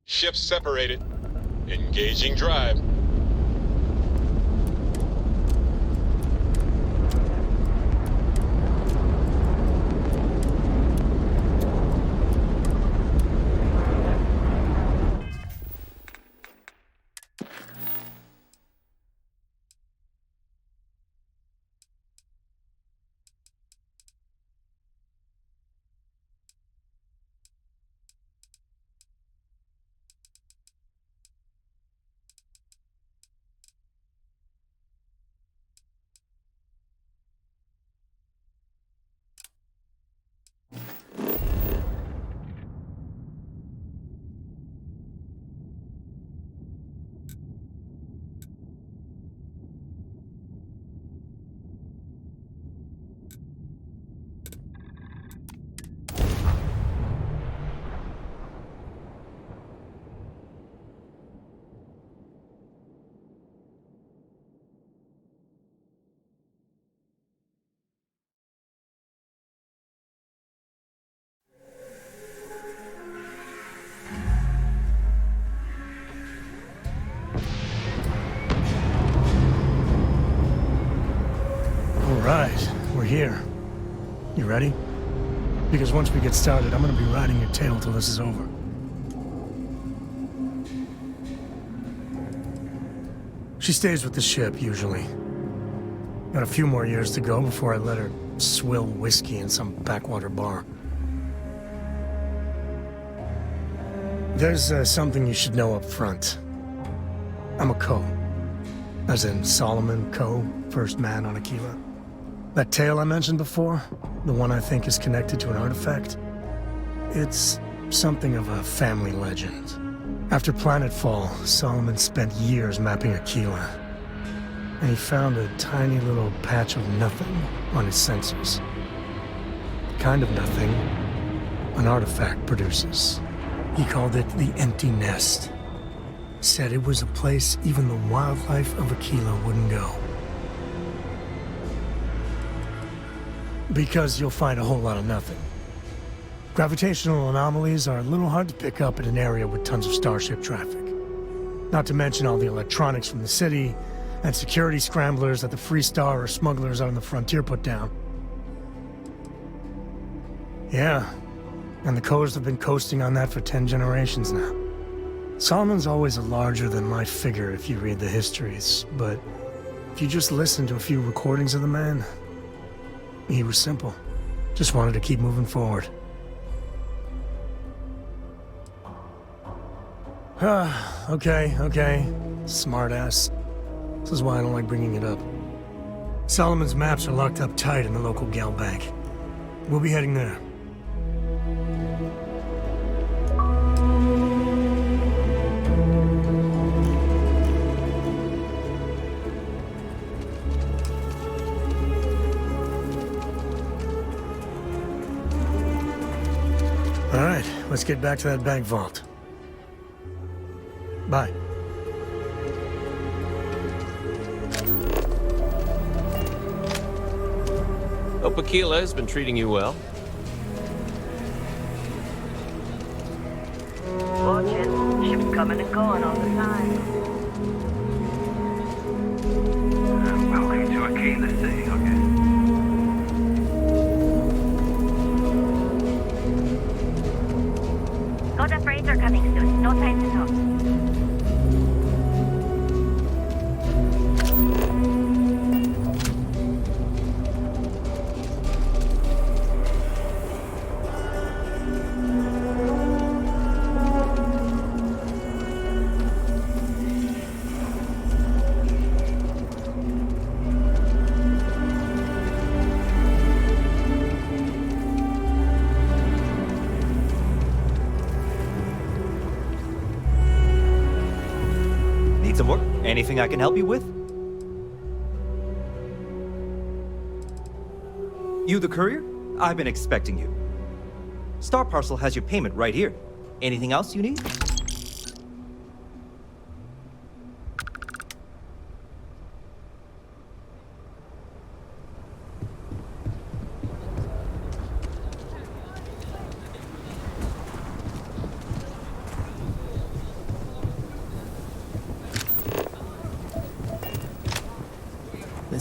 Ships separated. Engaging drive. Alright, we're here. You ready? Because once we get started, I'm gonna be riding your tail till this is over. She stays with the ship, usually. Got a few more years to go before I let her swill whiskey in some backwater bar. There's something you should know up front. I'm a Co. As in Solomon Co., first man on Aquila. That tale I mentioned before, the one I think is connected to an artifact, it's something of a family legend. After Planetfall, Solomon spent years mapping Aquila, and he found a tiny little patch of nothing on his sensors. The kind of nothing an artifact produces. He called it the Empty Nest. Said it was a place even the wildlife of Aquila wouldn't go. Because you'll find a whole lot of nothing. Gravitational anomalies are a little hard to pick up in an area with tons of starship traffic. Not to mention all the electronics from the city, and security scramblers that the Free Star or smugglers out on the frontier put down. Yeah, and the Coast have been coasting on that for 10 generations now. Solomon's always a larger-than-life figure if you read the histories, but if you just listen to a few recordings of the man, he was simple. Just wanted to keep moving forward. Okay. Smartass. This is why I don't like bringing it up. Solomon's maps are locked up tight in the local gal bank. We'll be heading there. All right, let's get back to that bank vault. Bye. Hope Aquila has been treating you well. Watching. Ships coming and going all the time. Welcome to Aquila City, okay? Got a freighter coming soon. No time to talk. Some work? Anything I can help you with? You the courier? I've been expecting you. Star Parcel has your payment right here. Anything else you need?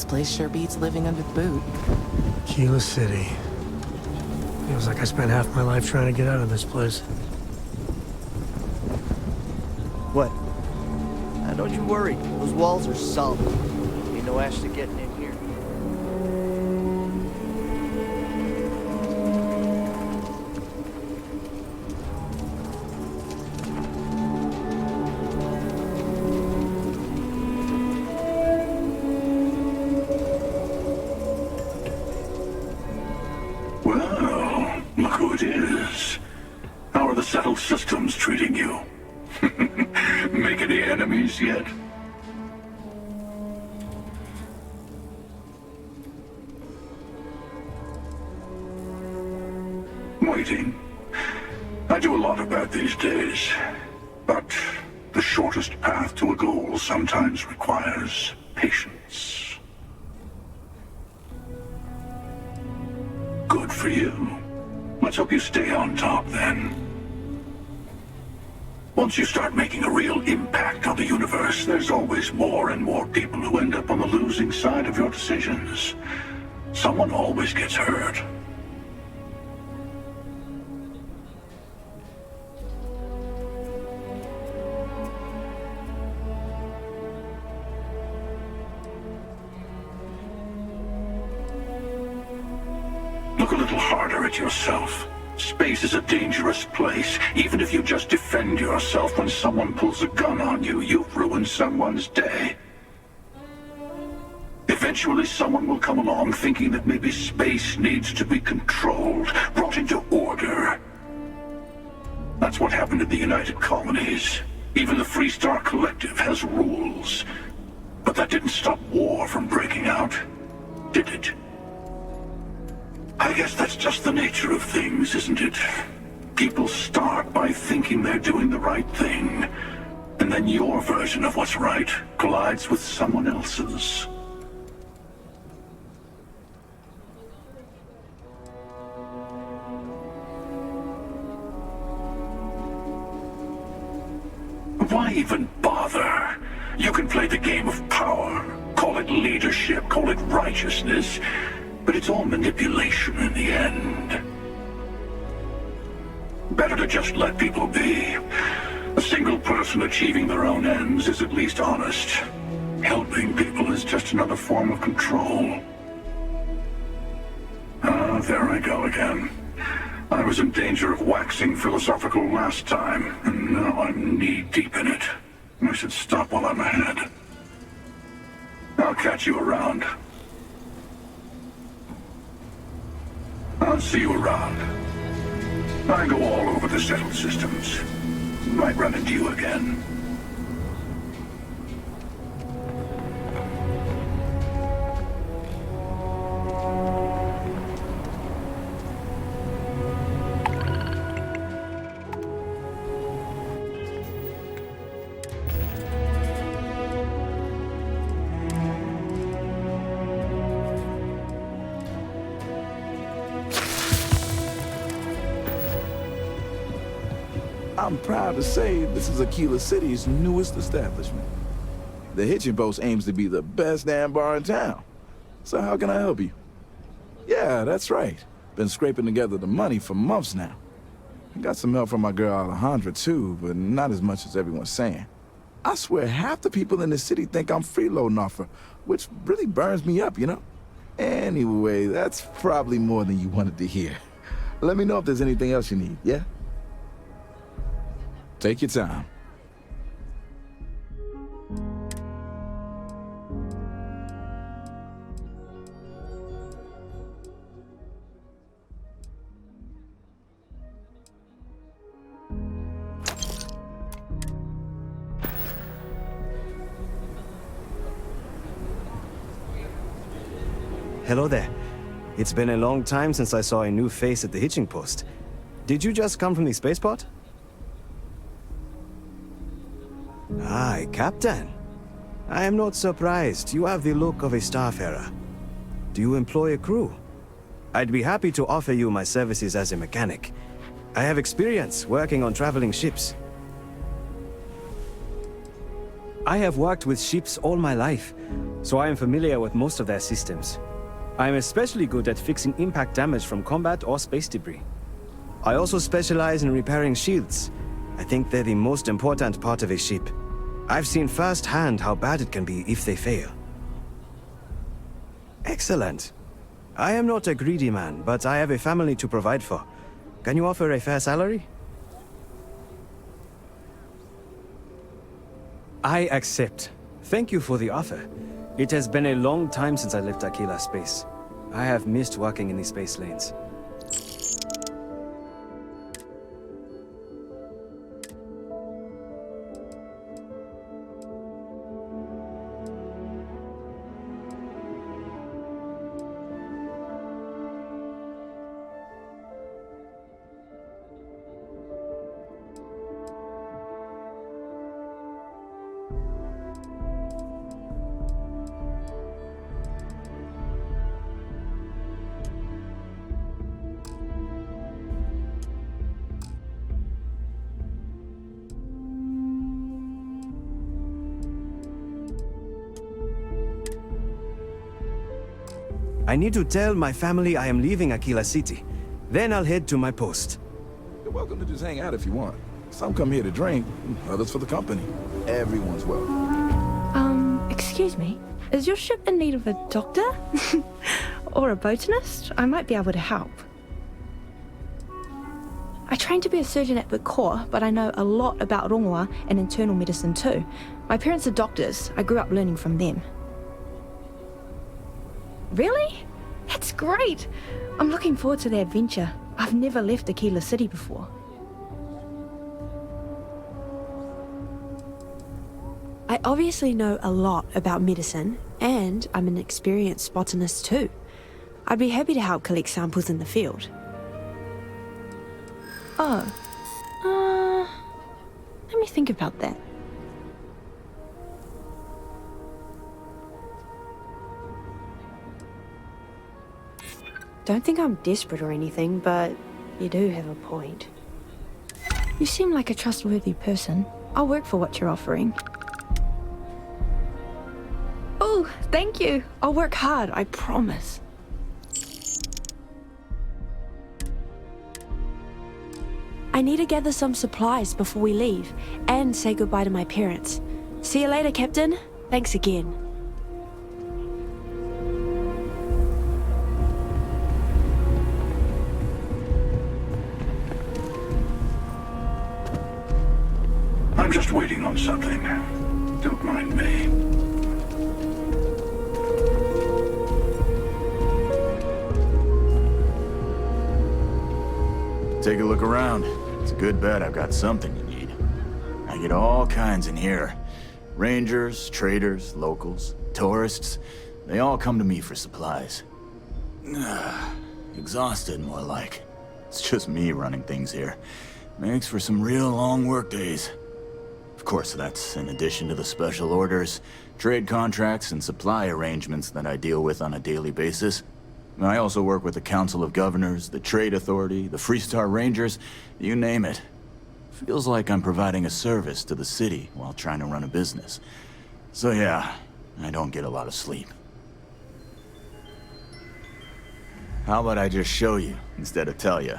place sure beats living under the boot. Kila City. Feels like I spent half my life trying to get out of this place. What? Don't you worry. Those walls are solid. Ain't no Ashley getting in here. Well, look who it is. How are the settled systems treating you? Make any enemies yet? Waiting. I do a lot of that these days. But the shortest path to a goal sometimes requires patience. Good for you. Let's hope you stay on top then. Once you start making a real impact on the universe, there's always more and more people who end up on the losing side of your decisions. Someone always gets hurt. Look a little harder at yourself. Space is a dangerous place. Even if you just defend yourself when someone pulls a gun on you, you've ruined someone's day. Eventually someone will come along thinking that maybe space needs to be controlled, brought into order. That's what happened in the United Colonies. Even the Freestar Collective has rules. But that didn't stop war from breaking out, did it? I guess that's just the nature of things, isn't it? People start by thinking they're doing the right thing, and then your version of what's right collides with someone else's. Why even bother? You can play the game of power, call it leadership, call it righteousness, but it's all manipulation in the end. Better to just let people be. A single person achieving their own ends is at least honest. Helping people is just another form of control. Ah, there I go again. I was in danger of waxing philosophical last time, and now I'm knee-deep in it. I should stop while I'm ahead. I'll catch you around. I'll see you around. I go all over the settled systems. Might run into you again. I'm proud to say this is Aquila City's newest establishment. The Hitching Post aims to be the best damn bar in town. So how can I help you? Yeah, that's right. Been scraping together the money for months now. I got some help from my girl Alejandra too, but not as much as everyone's saying. I swear half the people in the city think I'm freeloading off her, which really burns me up, you know? Anyway, that's probably more than you wanted to hear. Let me know if there's anything else you need, yeah? Take your time. Hello there. It's been a long time since I saw a new face at the hitching post. Did you just come from the spaceport? Aye, Captain. I am not surprised. You have the look of a starfarer. Do you employ a crew? I'd be happy to offer you my services as a mechanic. I have experience working on traveling ships. I have worked with ships all my life, so I am familiar with most of their systems. I am especially good at fixing impact damage from combat or space debris. I also specialize in repairing shields. I think they're the most important part of a ship. I've seen firsthand how bad it can be if they fail. Excellent. I am not a greedy man, but I have a family to provide for. Can you offer a fair salary? I accept. Thank you for the offer. It has been a long time since I left Aquila space. I have missed working in the space lanes. I need to tell my family I am leaving Aquila City. Then I'll head to my post. You're welcome to just hang out if you want. Some come here to drink, others for the company. Everyone's welcome. Excuse me? Is your ship in need of a doctor? Or a botanist? I might be able to help. I trained to be a surgeon at the Corps, but I know a lot about rongoa and internal medicine too. My parents are doctors. I grew up learning from them. Really? That's great! I'm looking forward to the adventure. I've never left Aquila City before. I obviously know a lot about medicine, and I'm an experienced botanist too. I'd be happy to help collect samples in the field. Oh. Let me think about that. Don't think I'm desperate or anything, but you do have a point. You seem like a trustworthy person. I'll work for what you're offering. Oh, thank you. I'll work hard, I promise. I need to gather some supplies before we leave, and say goodbye to my parents. See you later, Captain. Thanks again. I'm just waiting on something. Don't mind me. Take a look around. It's a good bet I've got something you need. I get all kinds in here. Rangers, traders, locals, tourists. They all come to me for supplies. Exhausted, more like. It's just me running things here. Makes for some real long work days. Of course, that's in addition to the special orders, trade contracts, and supply arrangements that I deal with on a daily basis. I also work with the Council of Governors, the Trade Authority, the Freestar Rangers, you name it. Feels like I'm providing a service to the city while trying to run a business. So yeah, I don't get a lot of sleep. How about I just show you instead of tell you?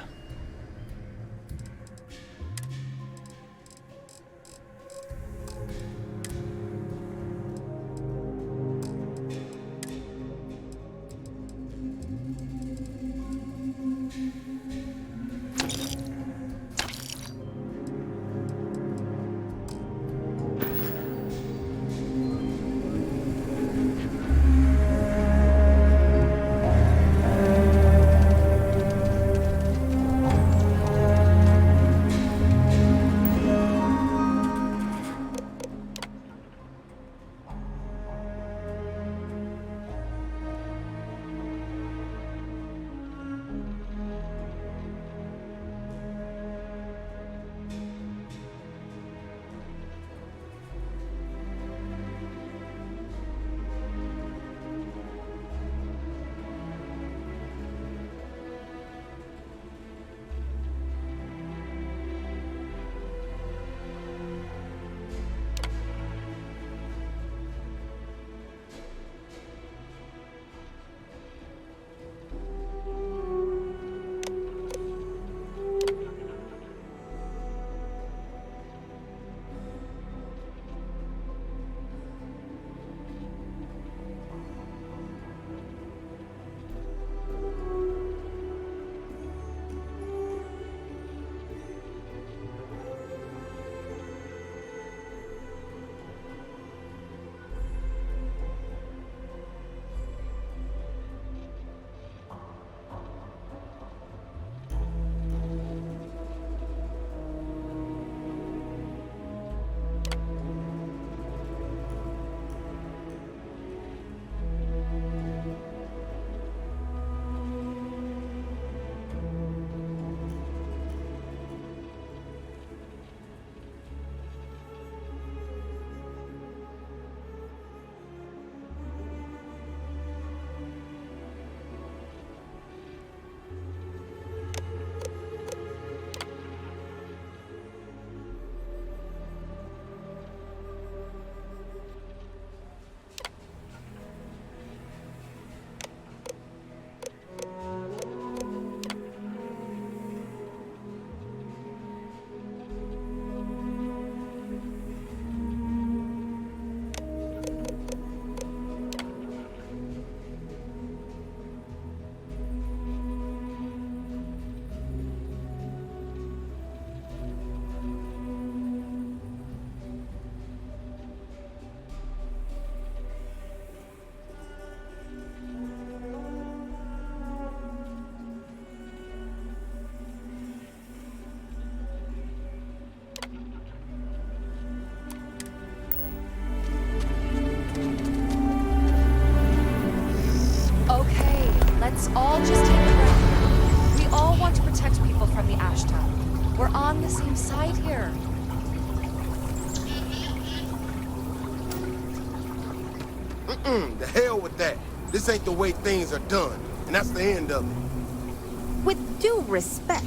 all just take a breath. We all want to protect people from the Ashta. We're on the same side here. The hell with that. This ain't the way things are done, and that's the end of it. With due respect,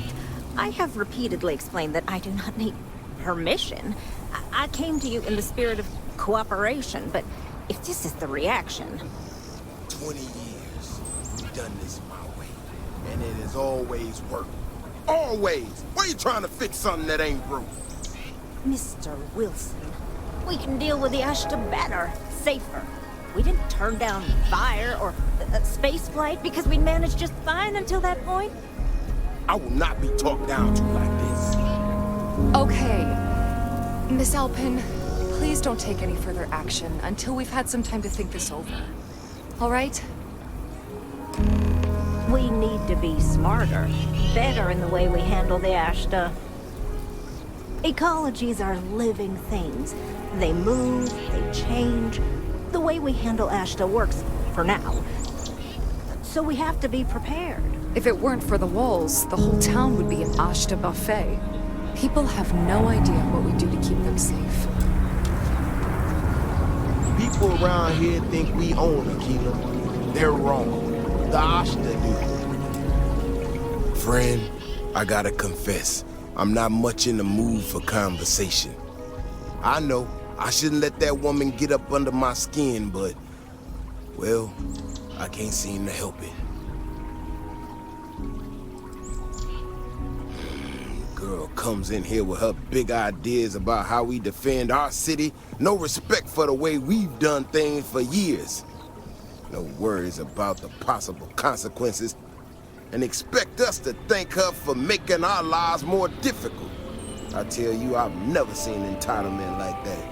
I have repeatedly explained that I do not need permission. I came to you in the spirit of cooperation, but if this is the reaction... 20 years, we've done this my way, and it has always worked. Always! Why are you trying to fix something that ain't broke? Mr. Wilson, we can deal with the Ashta better, safer. We didn't turn down fire or space flight because we managed just fine until that point. I will not be talked down to like this. Okay. Miss Alpin, please don't take any further action until we've had some time to think this over. All right? We need to be smarter, better in the way we handle the Ashta. Ecologies are living things. They move, they change. The way we handle Ashta works for now. So we have to be prepared. If it weren't for the walls, the whole town would be an Ashta buffet. People have no idea what we do to keep them safe. People around here think we own Aquila. They're wrong. The Ashta do. Friend, I gotta confess, I'm not much in the mood for conversation. I know, I shouldn't let that woman get up under my skin, but, well, I can't seem to help it. Girl comes in here with her big ideas about how we defend our city. No respect for the way we've done things for years. No worries about the possible consequences. And expect us to thank her for making our lives more difficult. I tell you, I've never seen entitlement like that.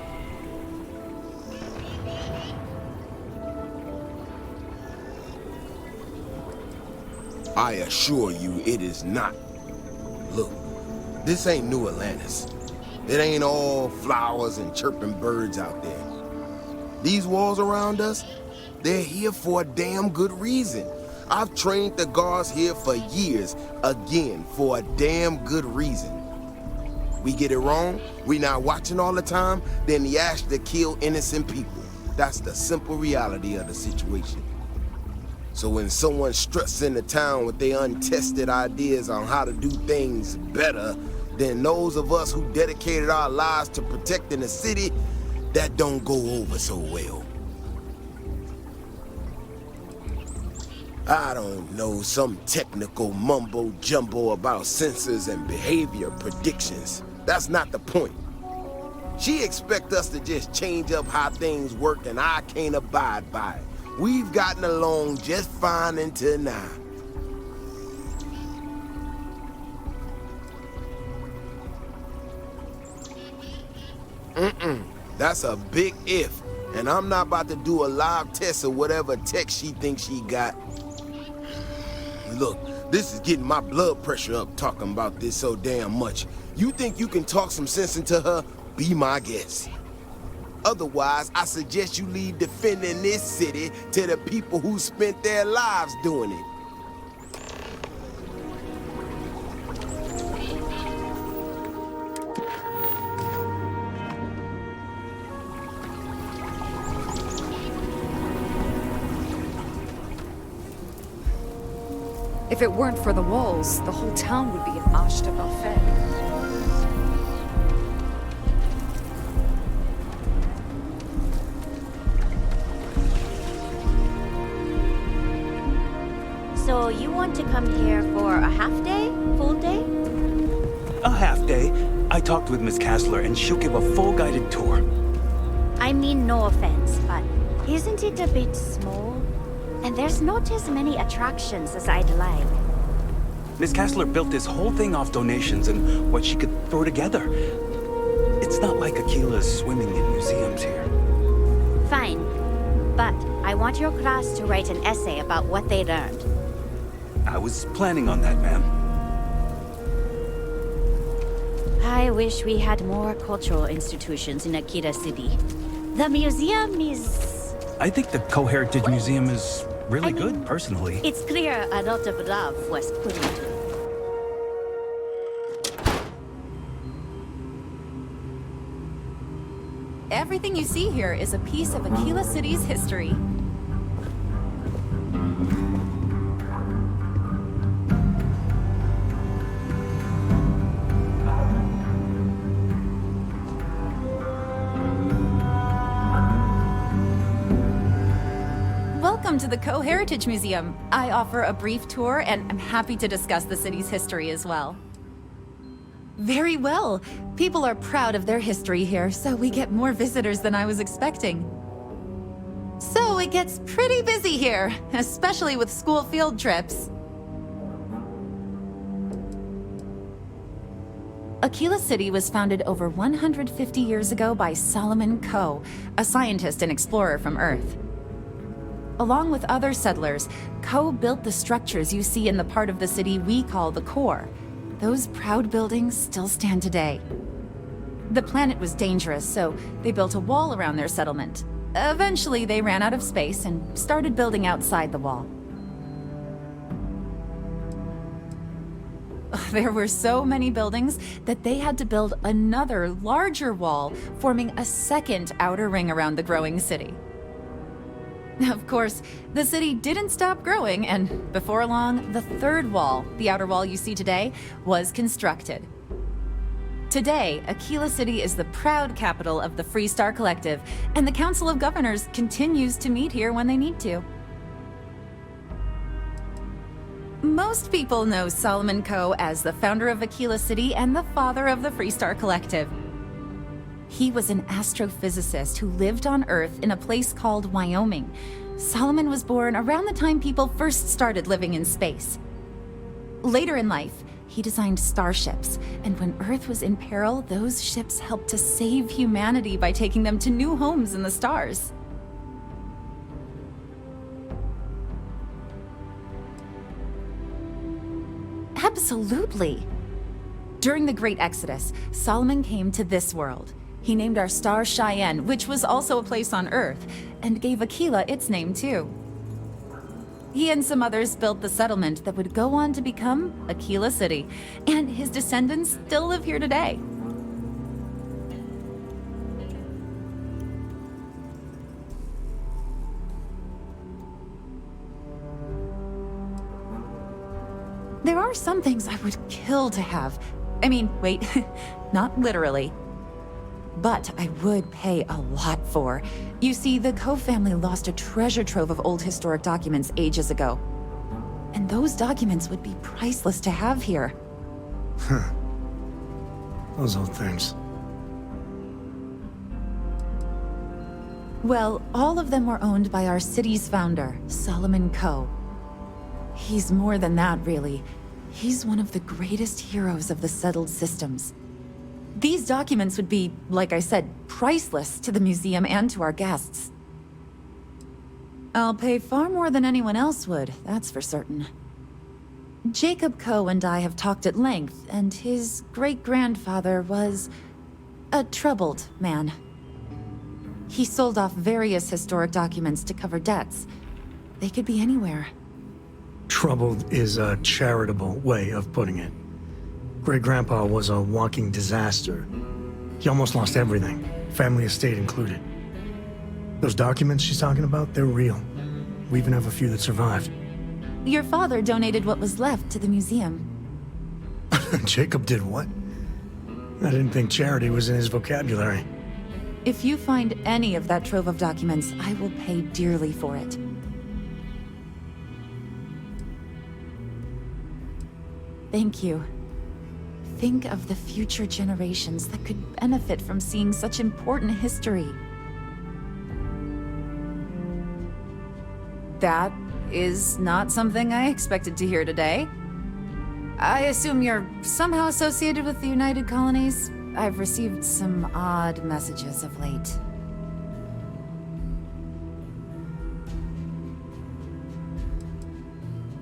I assure you it is not. Look, this ain't New Atlantis. It ain't all flowers and chirping birds out there. These walls around us, they're here for a damn good reason. I've trained the guards here for years, again, for a damn good reason. We get it wrong, we not watching all the time, then the Ashta kill innocent people. That's the simple reality of the situation. So when someone struts into town with their untested ideas on how to do things better than those of us who dedicated our lives to protecting the city, that don't go over so well. I don't know, some technical mumbo-jumbo about sensors and behavior predictions. That's not the point. She expects us to just change up how things work, and I can't abide by it. We've gotten along just fine until now. That's a big if, and I'm not about to do a live test of whatever tech she thinks she got. Look, this is getting my blood pressure up talking about this so damn much. You think you can talk some sense into her? Be my guest. Otherwise, I suggest you leave defending this city to the people who spent their lives doing it. If it weren't for the walls, the whole town would be an Ashta buffet. So you want to come here for a half day? Full day? A half day. I talked with Miss Kassler and she'll give a full guided tour. I mean, no offense, but isn't it a bit small? And there's not as many attractions as I'd like. Miss Kassler built this whole thing off donations and what she could throw together. It's not like Aquila's swimming in museums here. Fine. But I want your class to write an essay about what they learned. I was planning on that, ma'am. I wish we had more cultural institutions in Akita City. The museum is... I think the Co-Heritage Museum is really good, personally. It's clear a lot of love was put into it. Everything you see here is a piece of Aquila City's history. Welcome to the Co-Heritage Museum. I offer a brief tour, and I'm happy to discuss the city's history as well. Very well. People are proud of their history here, so we get more visitors than I was expecting. So it gets pretty busy here, especially with school field trips. Aquila City was founded over 150 years ago by Solomon Coe, a scientist and explorer from Earth. Along with other settlers, Coe built the structures you see in the part of the city we call the core. Those proud buildings still stand today. The planet was dangerous, so they built a wall around their settlement. Eventually, they ran out of space and started building outside the wall. There were so many buildings that they had to build another, larger wall, forming a second outer ring around the growing city. Of course, the city didn't stop growing, and before long, the third wall, the outer wall you see today, was constructed. Today, Aquila City is the proud capital of the Freestar Collective, and the Council of Governors continues to meet here when they need to. Most people know Solomon Coe as the founder of Aquila City and the father of the Freestar Collective. He was an astrophysicist who lived on Earth in a place called Wyoming. Solomon was born around the time people first started living in space. Later in life, he designed starships, and when Earth was in peril, those ships helped to save humanity by taking them to new homes in the stars. Absolutely. During the Great Exodus, Solomon came to this world. He named our star Cheyenne, which was also a place on Earth, and gave Aquila its name too. He and some others built the settlement that would go on to become Aquila City, and his descendants still live here today. There are some things I would kill to have. I mean, wait, not literally. But I would pay a lot for. You see, the Coe family lost a treasure trove of old historic documents ages ago. And those documents would be priceless to have here. Huh. Those old things. Well, all of them were owned by our city's founder, Solomon Coe. He's more than that, really. He's one of the greatest heroes of the settled systems. These documents would be, like I said, priceless to the museum and to our guests. I'll pay far more than anyone else would, that's for certain. Jacob Coe and I have talked at length, and his great-grandfather was a troubled man. He sold off various historic documents to cover debts. They could be anywhere. Troubled is a charitable way of putting it. Great-grandpa was a walking disaster. He almost lost everything, family estate included. Those documents she's talking about, they're real. We even have a few that survived. Your father donated what was left to the museum. Jacob did what? I didn't think charity was in his vocabulary. If you find any of that trove of documents, I will pay dearly for it. Thank you. Think of the future generations that could benefit from seeing such important history. That is not something I expected to hear today. I assume you're somehow associated with the United Colonies? I've received some odd messages of late.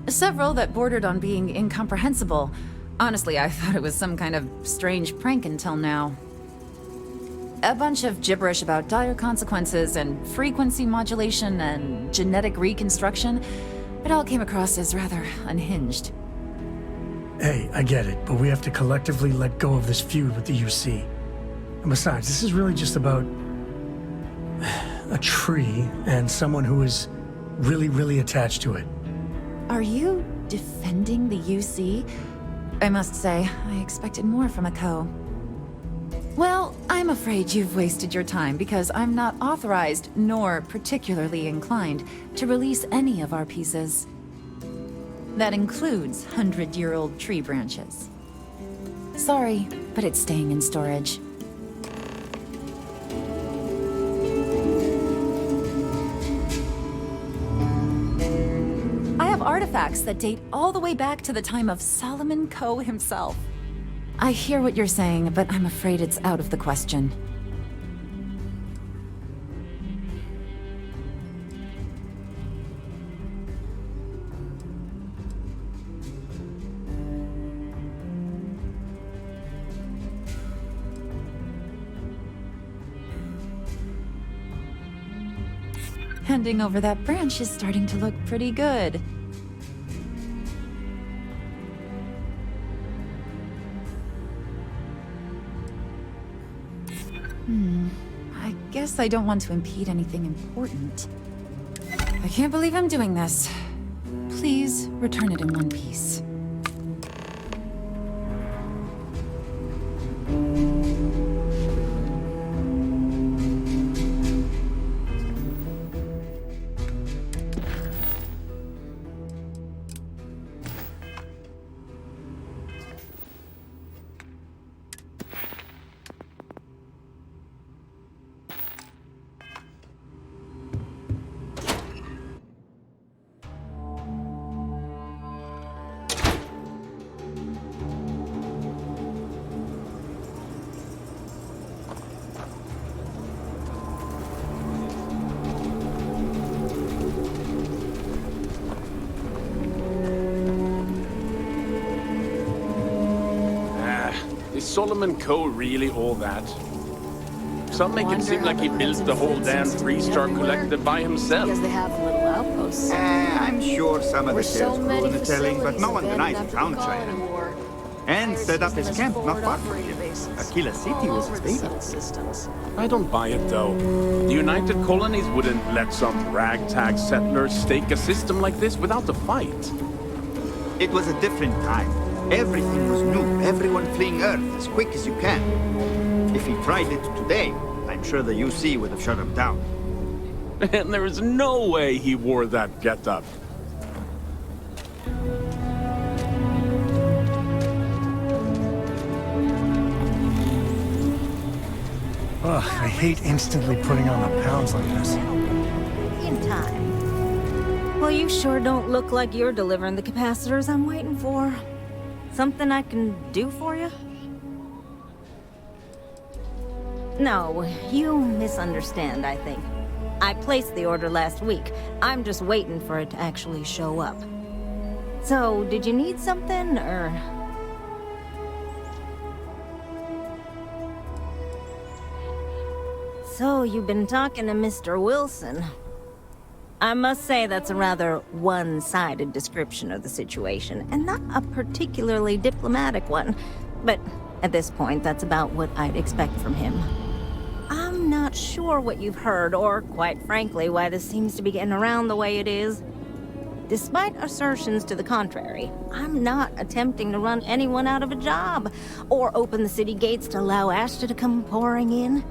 Several that bordered on being incomprehensible. Honestly, I thought it was some kind of strange prank until now. a bunch of gibberish about dire consequences and frequency modulation and genetic reconstruction. It all came across as rather unhinged. Hey, I get it, but we have to collectively let go of this feud with the UC. And besides, this is really just about a tree and someone who is really, really attached to it. Are you defending the UC? I must say, I expected more from a Co. Well, I'm afraid you've wasted your time because I'm not authorized nor particularly inclined to release any of our pieces. That includes 100-year-old tree branches. Sorry, but it's staying in storage. I have artifacts that date all the way back to the time of Solomon Co. himself. I hear what you're saying, but I'm afraid it's out of the question. Handing over that branch is starting to look pretty good. I guess I don't want to impede anything important. I can't believe I'm doing this. Please return it in one piece. Is Solomon Co. really all that? Some make it seem like he built the whole damn Freestar Collective by himself. Because they have little outposts. I'm sure some of the There's so tales many go in the telling, but no one facilities denies abandoned the after town the China. Colony War. And set up his camp not far from here. Aquila City was his baby. I don't buy it though. The United Colonies wouldn't let some ragtag settlers stake a system like this without a fight. It was a different time. Everything was new, everyone fleeing Earth as quick as you can. If he tried it today, I'm sure the UC would have shut him down. And there is no way he wore that getup. Ugh, I hate instantly putting on the pounds like this. In time. Well, you sure don't look like you're delivering the capacitors I'm waiting for. Something I can do for you? No, you misunderstand, I think. I placed the order last week. I'm just waiting for it to actually show up. So, did you need something, or...? So, you've been talking to Mr. Wilson. I must say that's a rather one-sided description of the situation, and not a particularly diplomatic one. But at this point, that's about what I'd expect from him. I'm not sure what you've heard, or quite frankly, why this seems to be getting around the way it is. Despite assertions to the contrary, I'm not attempting to run anyone out of a job, or open the city gates to allow Ashta to come pouring in.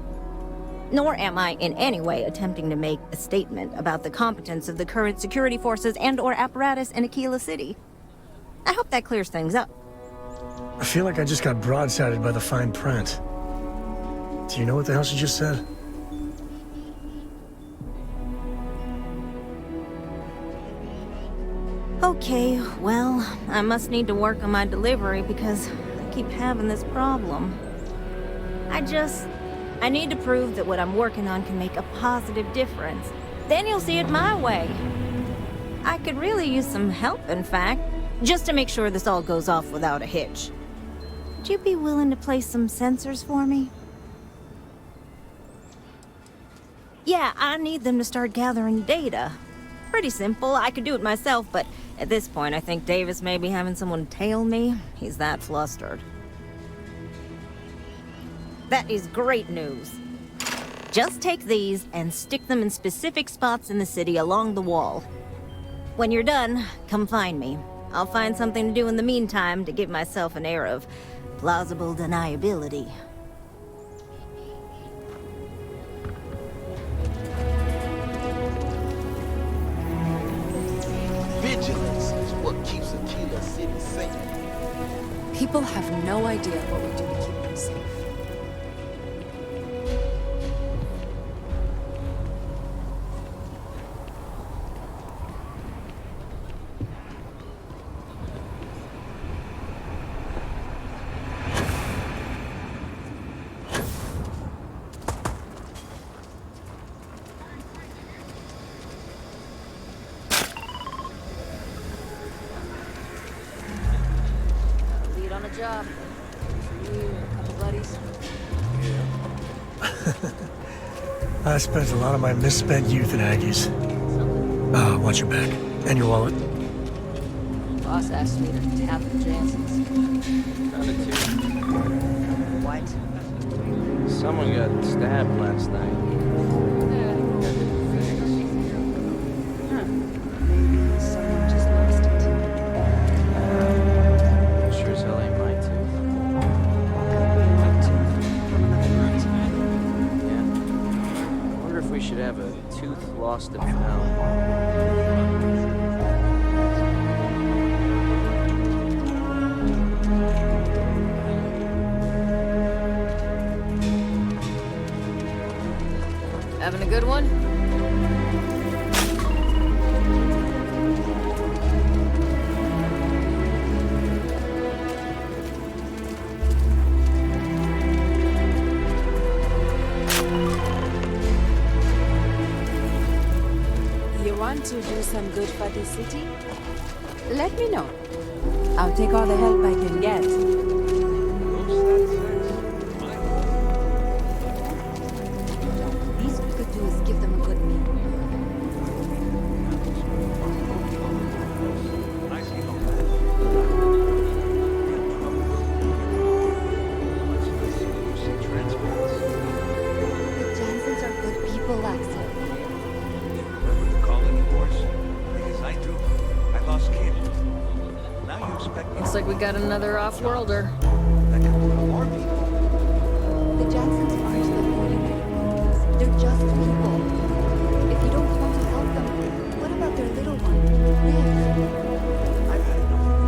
Nor am I in any way attempting to make a statement about the competence of the current security forces and/or apparatus in Aquila City. I hope that clears things up. I feel like I just got broadsided by the fine print. Do you know what the hell she just said? Okay, well, I must need to work on my delivery because I keep having this problem. I need to prove that what I'm working on can make a positive difference. Then you'll see it my way. I could really use some help, in fact, just to make sure this all goes off without a hitch. Would you be willing to place some sensors for me? Yeah, I need them to start gathering data. Pretty simple, I could do it myself, but at this point I think Davis may be having someone tail me. He's that flustered. That is great news. Just take these and stick them in specific spots in the city along the wall. When you're done, come find me. I'll find something to do in the meantime to give myself an air of plausible deniability. Vigilance is what keeps Aquila City safe. People have no idea what we do to keep them safe. Job. For you and a couple buddies. I spent a lot of my misspent youth in Aggies. Watch your back. And your wallet. Boss asked me to tap the Jansons. Found it too. What? Someone got stabbed last night. Maybe someone just lost it. Sure as hell ain't mine too. Yeah. I wonder if we should have a tooth lost and found. Having a good one? You want to do some good for the city? Let me know. I'll take all the help I can get. Least we could do is give them a good meal. The Jansons are good people, Axel. Remember the colony wars? Yes, I do. I lost Kid. Now you expect me Looks like we got another off-worlder. The Jansons aren't the holy enemies. They're just people. If you don't want to help them, what about their little one, Liv? I've had enough of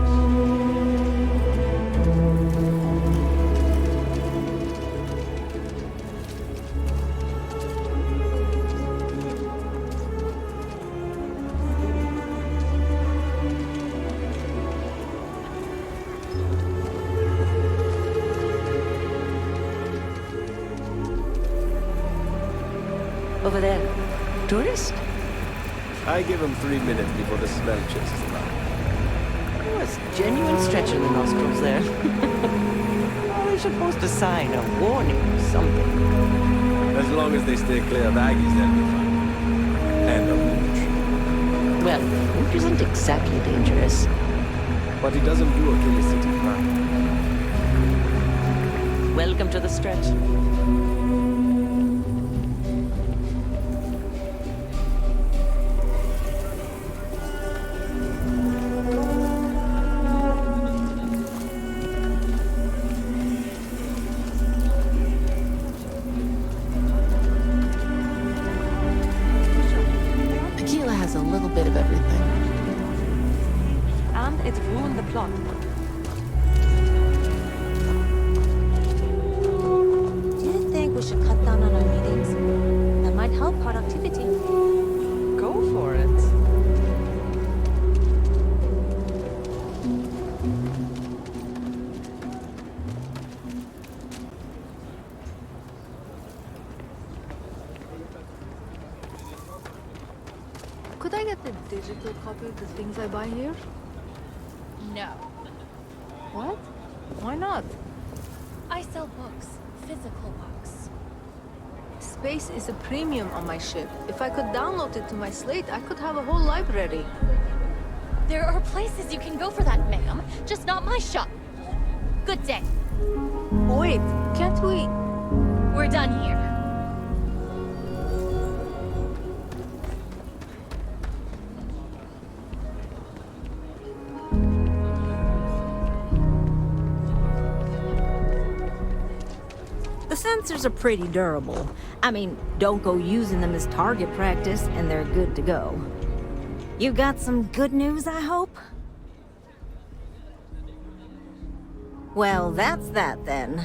Over there. Tourist? I give him 3 minutes before the smell chases him out. There was genuine stretch in the nostrils there. Well, they're supposed to sign a warning or something. As long as they stay clear of Aggies, they'll be fine. And of Mooch. Well, Mooch isn't exactly dangerous. But he doesn't do Achilles City crime. Welcome to the stretch. Aquila has a little bit of everything. And it's ruined the plot. Do you think we should cut down on our meetings? That might help productivity. Go for it. Could I get the digital copy of the things I buy here? No. What? Why not? I sell books. Physical books. Space is a premium on my ship. If I could download it to my slate, I could have a whole library. There are places you can go for that, ma'am. Just not my shop. Good day. Wait, can't we... We're done here. The sensors are pretty durable. I mean, don't go using them as target practice, and they're good to go. You got some good news, I hope? Well, that's that then.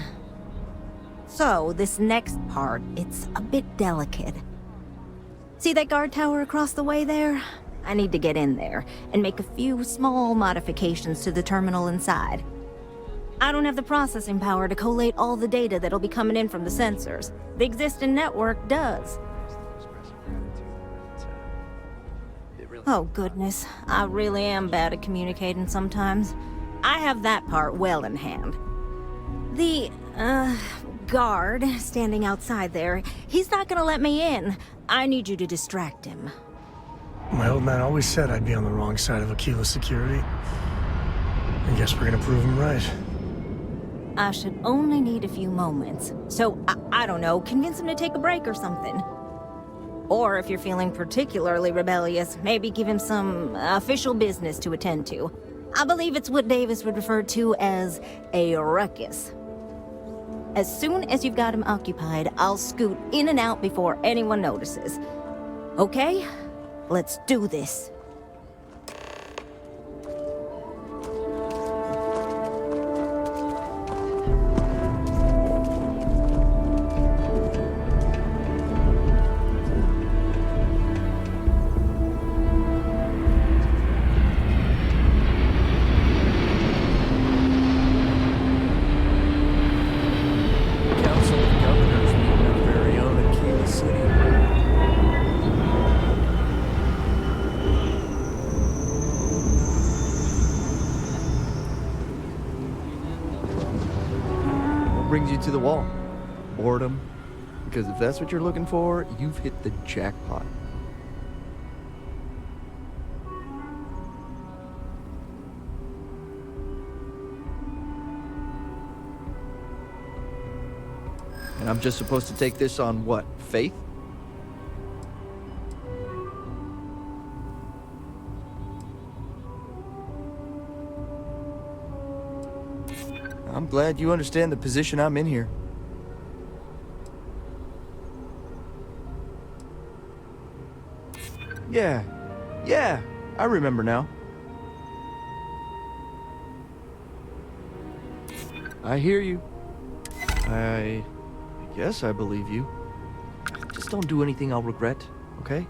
So, this next part, it's a bit delicate. See that guard tower across the way there? I need to get in there and make a few small modifications to the terminal inside. I don't have the processing power to collate all the data that'll be coming in from the sensors. The existing network does. Oh goodness, I really am bad at communicating sometimes. I have that part well in hand. The, guard standing outside there, he's not gonna let me in. I need you to distract him. My old man always said I'd be on the wrong side of Aquila security. I guess we're gonna prove him right. I should only need a few moments. So, I don't know, convince him to take a break or something. Or if you're feeling particularly rebellious, maybe give him some official business to attend to. I believe it's what Davis would refer to as a ruckus. As soon as you've got him occupied, I'll scoot in and out before anyone notices. Okay? Let's do this. Brings you to the wall. Boredom. Because if that's what you're looking for, you've hit the jackpot. And I'm just supposed to take this on what? Faith? I'm glad you understand the position I'm in here. Yeah, I remember now. I hear you. I guess I believe you. Just don't do anything I'll regret, okay?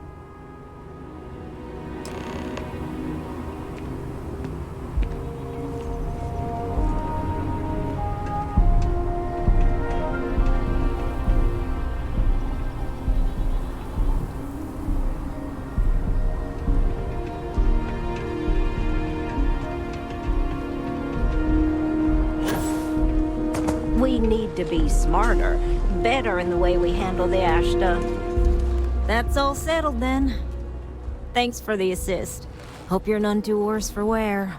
We need to be smarter, better in the way we handle the ash stuff. That's all settled then. Thanks for the assist. Hope you're none too worse for wear.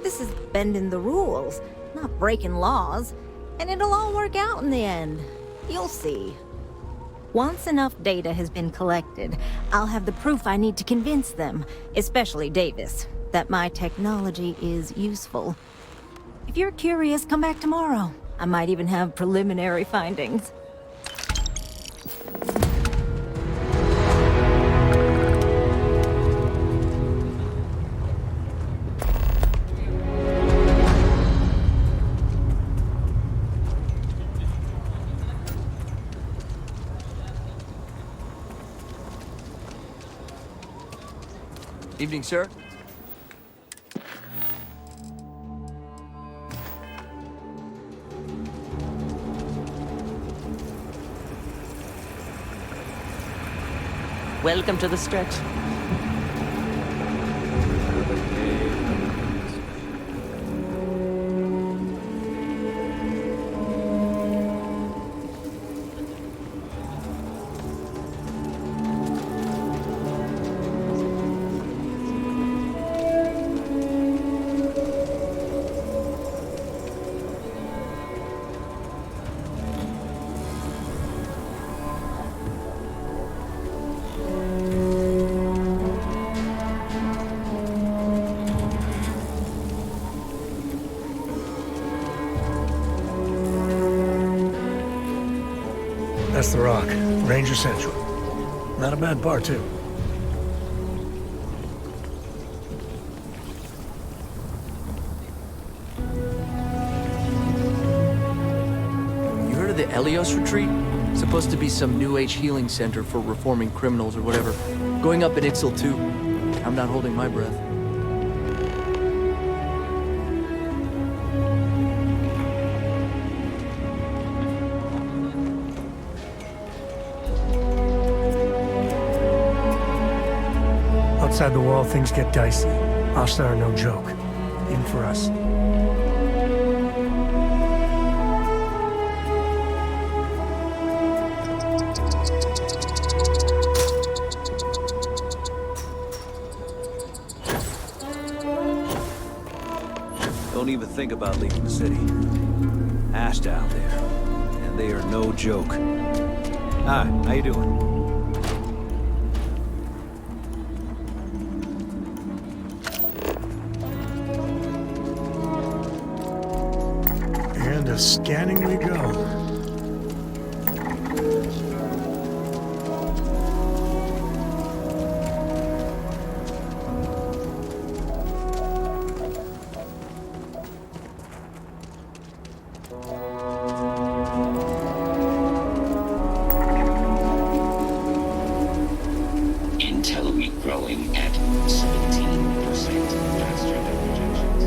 This is bending the rules, not breaking laws, and it'll all work out in the end. You'll see. Once enough data has been collected, I'll have the proof I need to convince them, especially Davis, that my technology is useful. If you're curious, come back tomorrow. I might even have preliminary findings. Evening, sir. Welcome to the stretch. That's the Rock. Ranger Central. Not a bad bar, too. You heard of the Elios Retreat? Supposed to be some New Age healing center for reforming criminals or whatever. Going up in Ixal too. I'm not holding my breath. Outside the wall, things get dicey. Ashtar are no joke. Even for us. Don't even think about leaving the city. Ash down there. And they are no joke. Hi, how you doing? And scanning we go. Intel week growing at 17% faster than projections.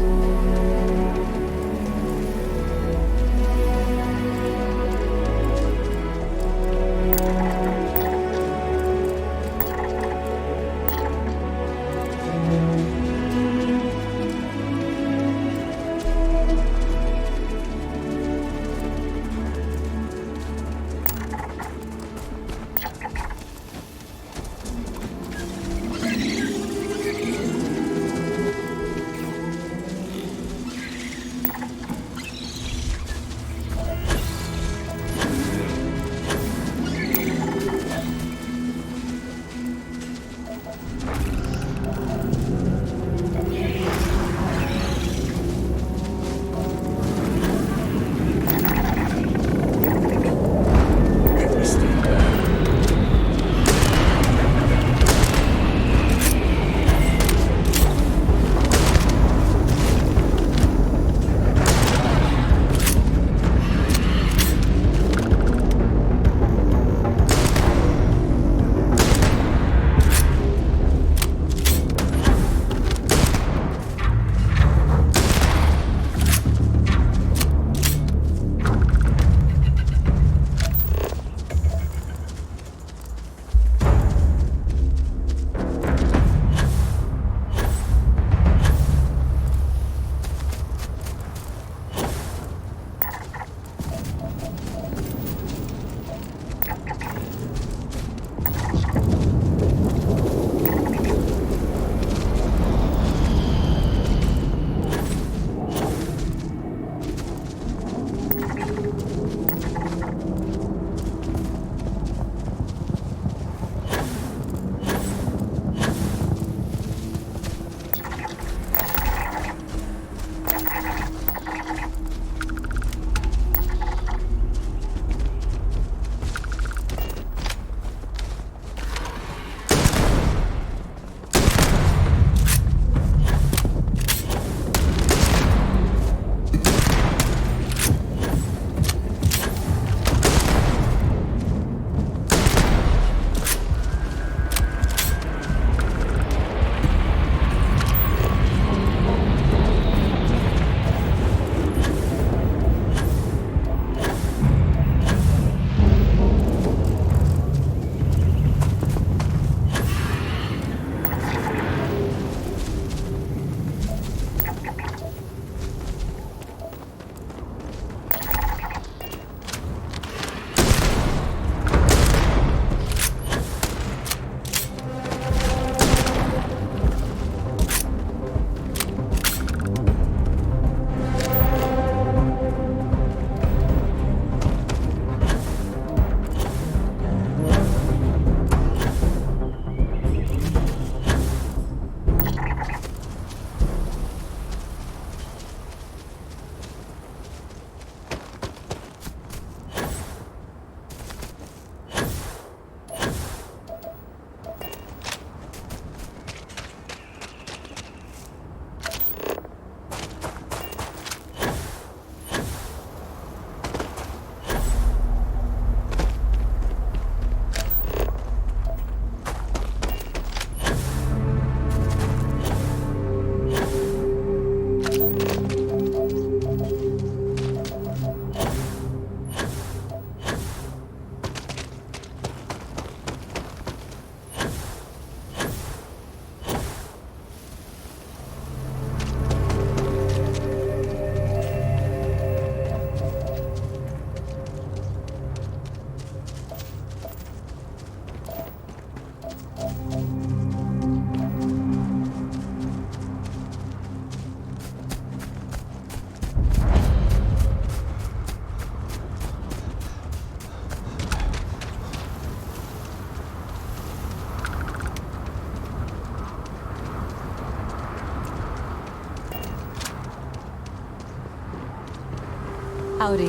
Howdy.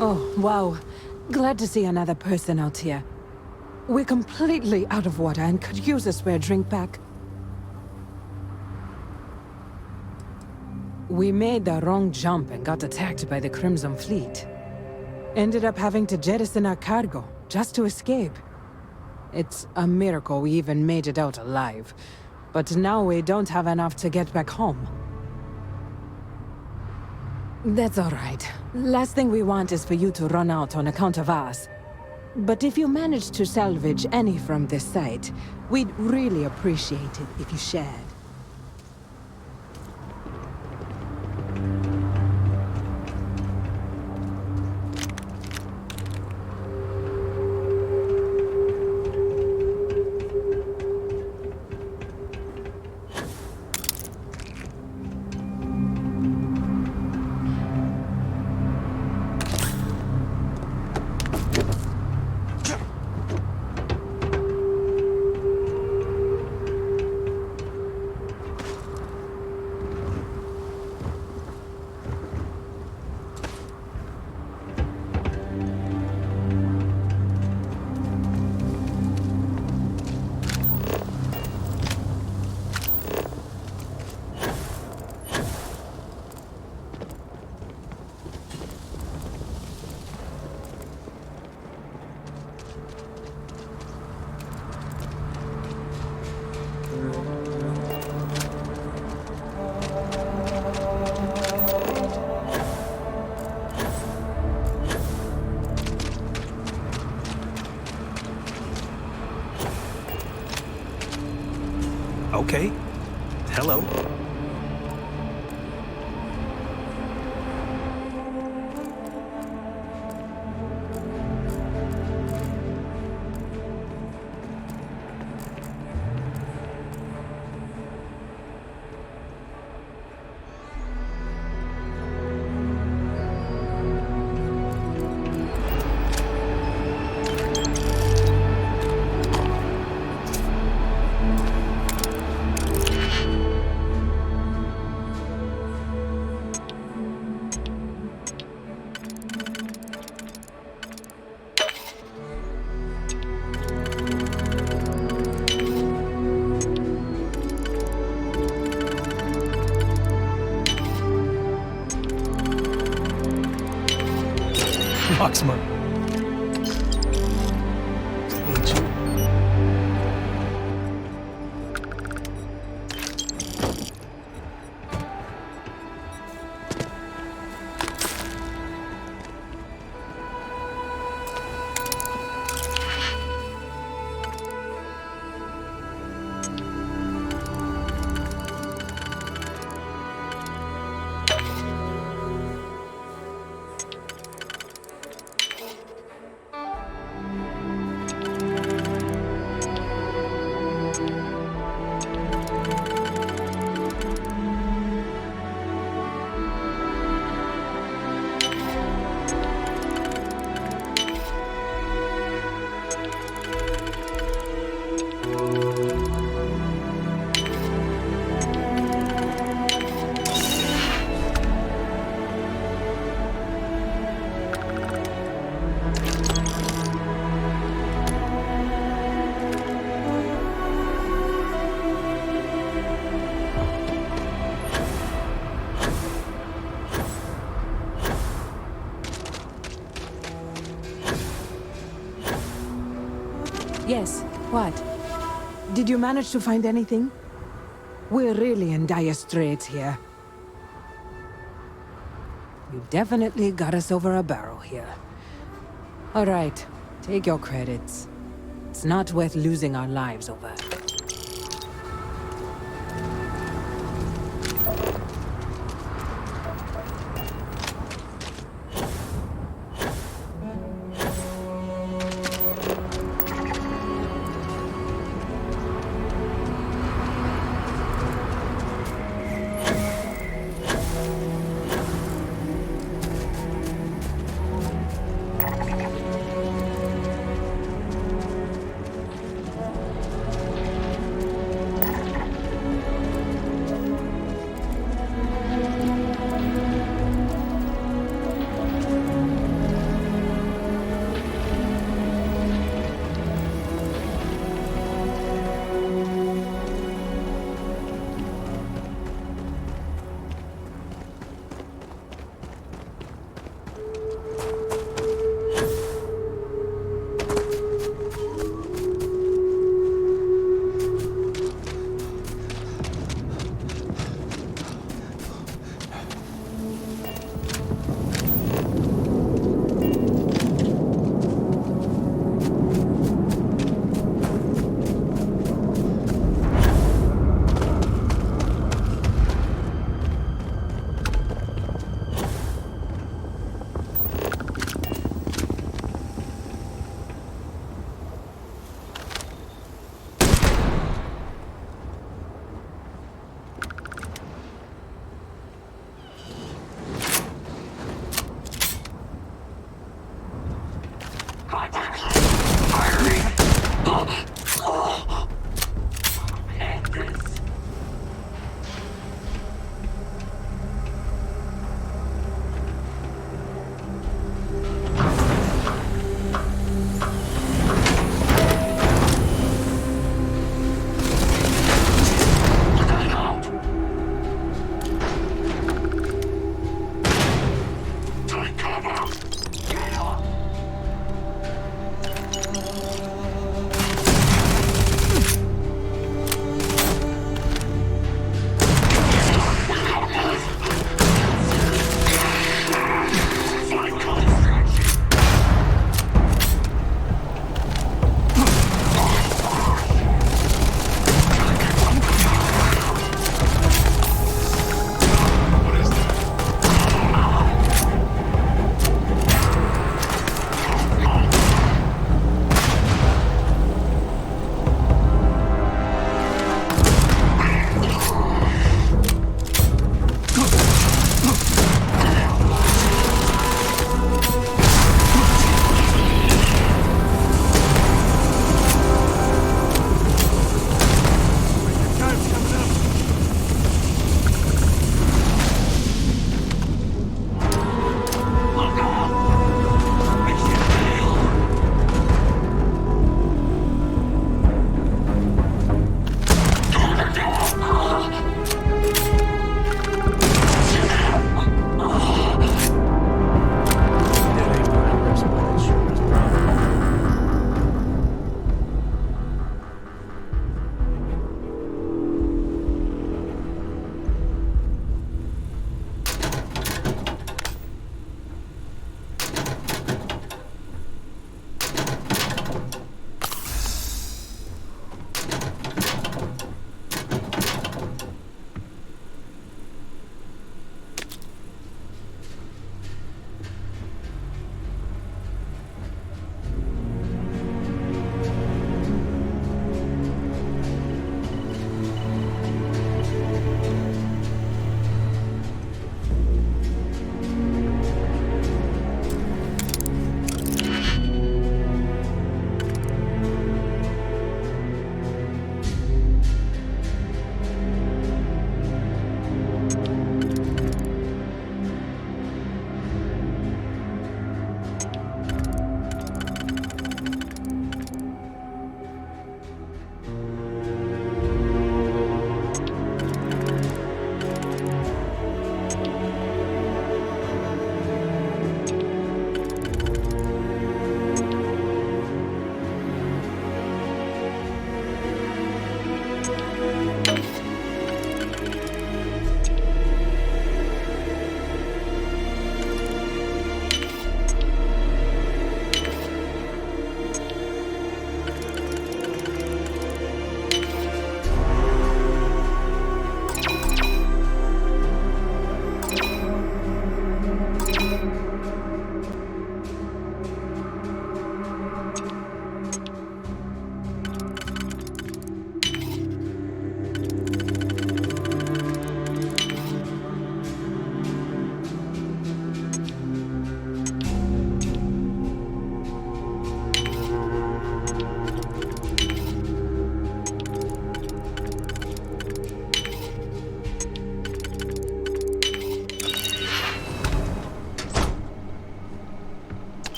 Oh, wow. Glad to see another person out here. We're completely out of water and could use a spare drink pack. We made the wrong jump and got attacked by the Crimson Fleet. Ended up having to jettison our cargo, just to escape. It's a miracle we even made it out alive. But now we don't have enough to get back home. That's all right. Last thing we want is for you to run out on account of us. But if you manage to salvage any from this site, we'd really appreciate it if you shared. Okay. Hello. Proxima. Agent. Yes, what? Did you manage to find anything? We're really in dire straits here. You definitely got us over a barrel here. All right, take your credits. It's not worth losing our lives over.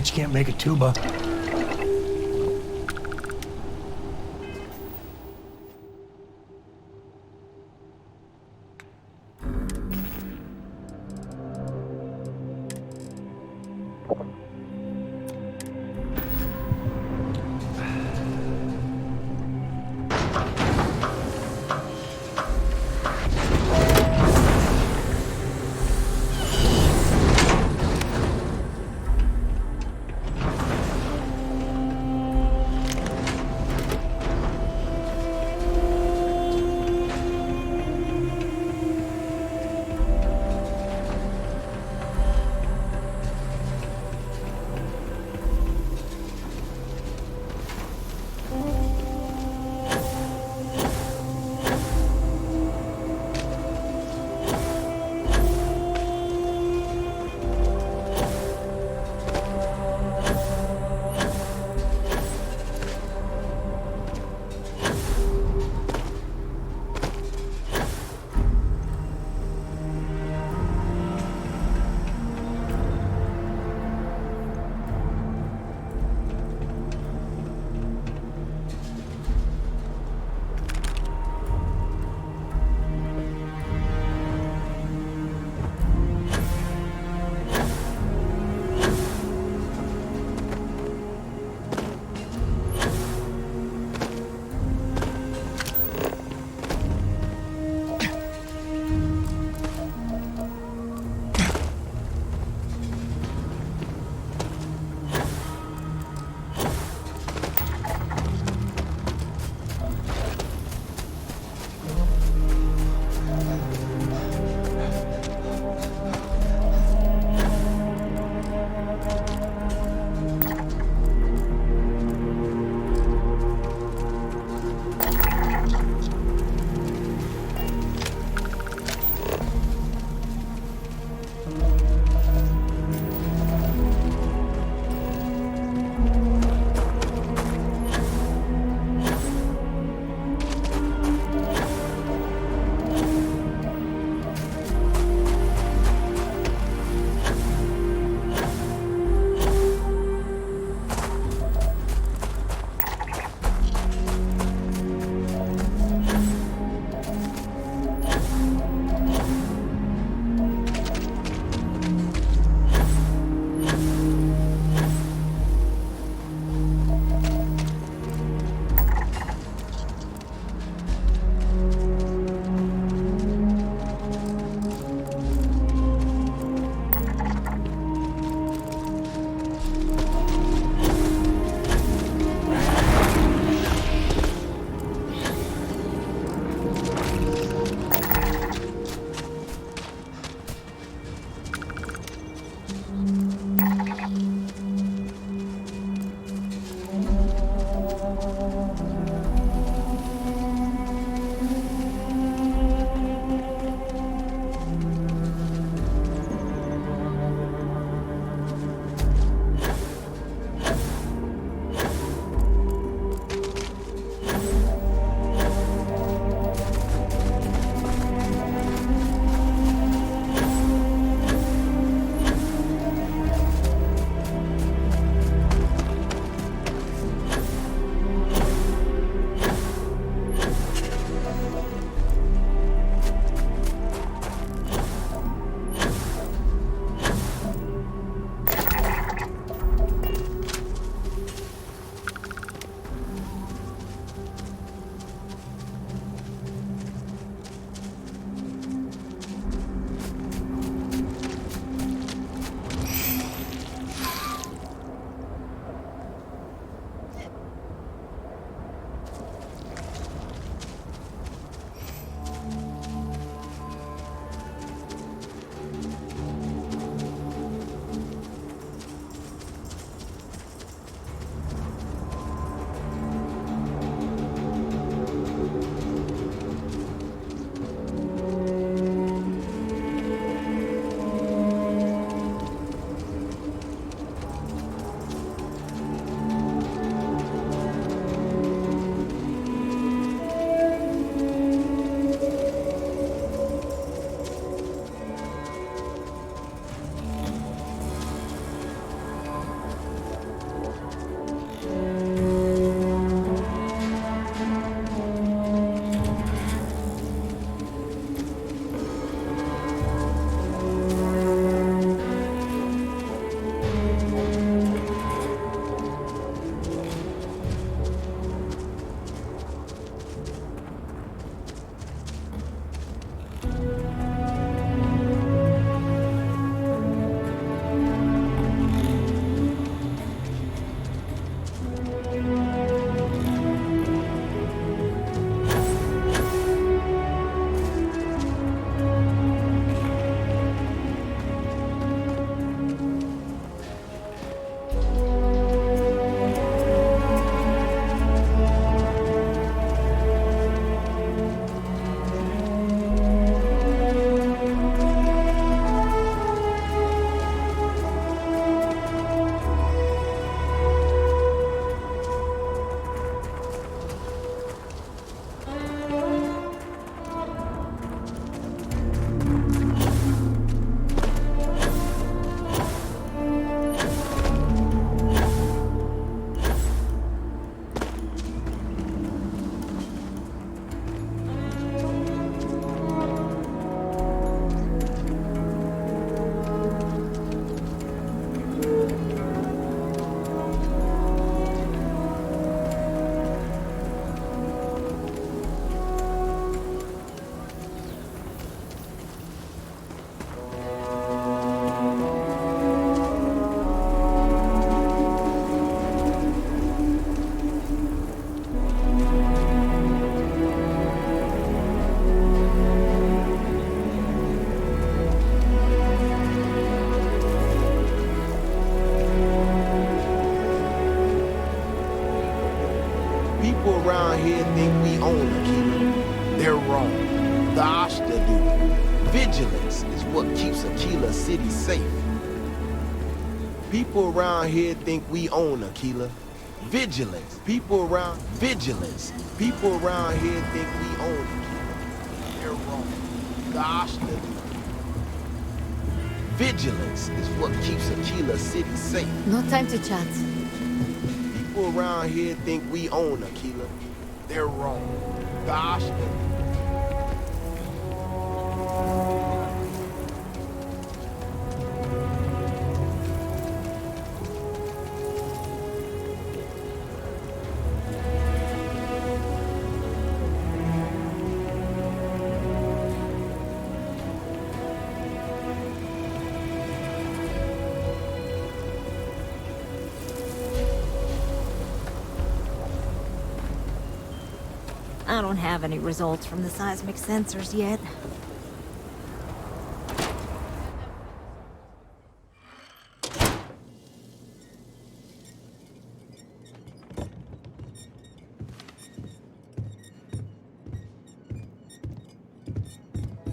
bitch can't make a tuba. People around here think we own Aquila. They're wrong. The Ashta do. Vigilance is what keeps Aquila City safe. People around here think we own Aquila. Vigilance. People around here think we own Aquila. They're wrong. The Ashta do. Vigilance is what keeps Aquila City safe. No time to chat. People around here think we own Aquila. They're wrong. The Ashta do. I don't have any results from the seismic sensors yet.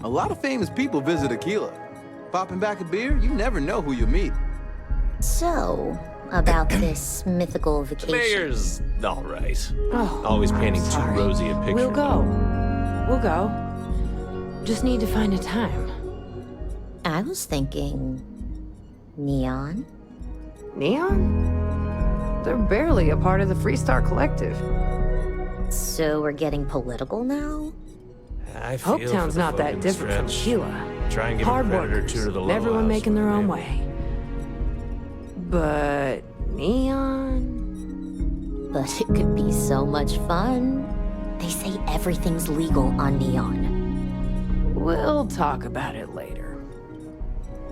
A lot of famous people visit Aquila. Popping back a beer, you never know who you meet. So, about this mythical vacation. Mayor's all right. Oh, Always painting too rosy a picture. We'll go. Just need to find a time. I was thinking... Neon? Neon? They're barely a part of the Freestar Collective. So we're getting political now? I feel Hopetown's not that different from Sheila. Try and give a credit or two to the and everyone Low House. making their own way. But Neon? But it could be so much fun. They say everything's legal on Neon. We'll talk about it later.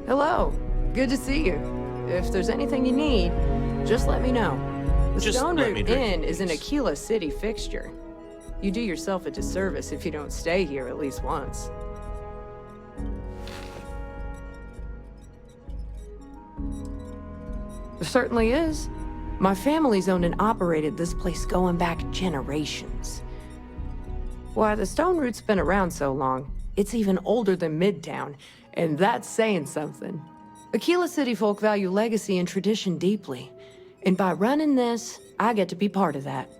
Hello. Good to see you. If there's anything you need, just let me know. The Just Stone let me Root drink, Inn is an please. Aquila City fixture. You do yourself a disservice if you don't stay here at least once. There certainly is. My family's owned and operated this place going back generations. Why, the Stone Root's been around so long, it's even older than Midtown, and that's saying something. Aquila City folk value legacy and tradition deeply, and by running this, I get to be part of that.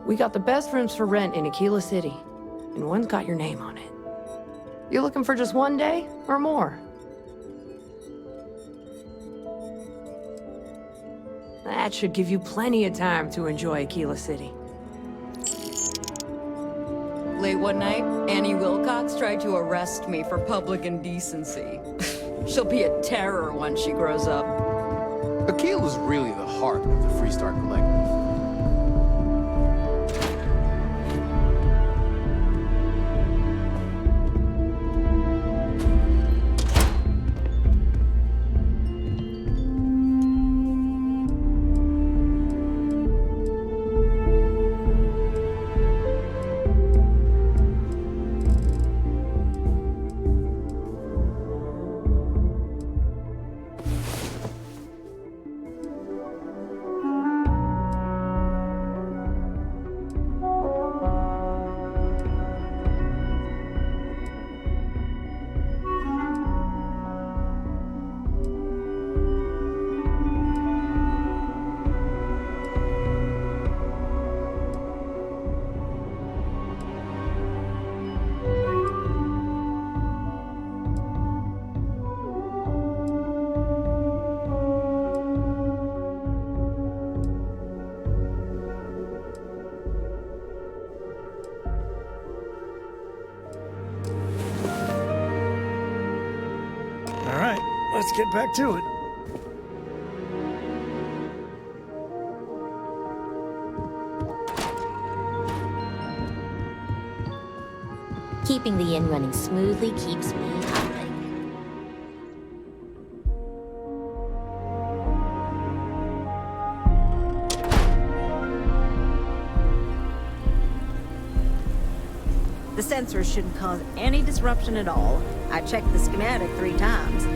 We got the best rooms for rent in Aquila City, and one's got your name on it. You looking for just one day, or more? That should give you plenty of time to enjoy Aquila City. Late one night, Annie Wilcox tried to arrest me for public indecency. She'll be a terror when she grows up. Aquila's really the heart of the Freestar Collective. All right, let's get back to it. Keeping the inn running smoothly keeps me humming. The sensors shouldn't cause any disruption at all. I checked the schematic 3 times.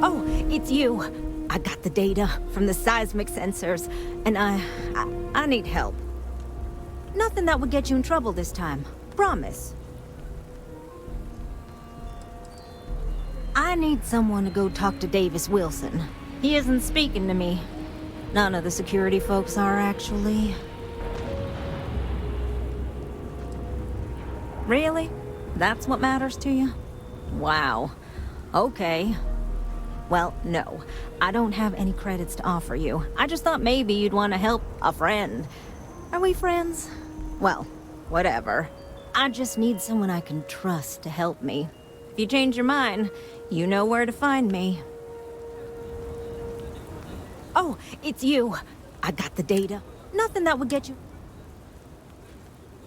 Oh, it's you. I got the data from the seismic sensors, and I need help. Nothing that would get you in trouble this time. Promise. I need someone to go talk to Davis Wilson. He isn't speaking to me. None of the security folks are, actually. Really? That's what matters to you? Wow. Okay. Well, no. I don't have any credits to offer you. I just thought maybe you'd want to help a friend. Are we friends? Well, whatever. I just need someone I can trust to help me. If you change your mind, you know where to find me. Oh, it's you. I got the data. Nothing that would get you...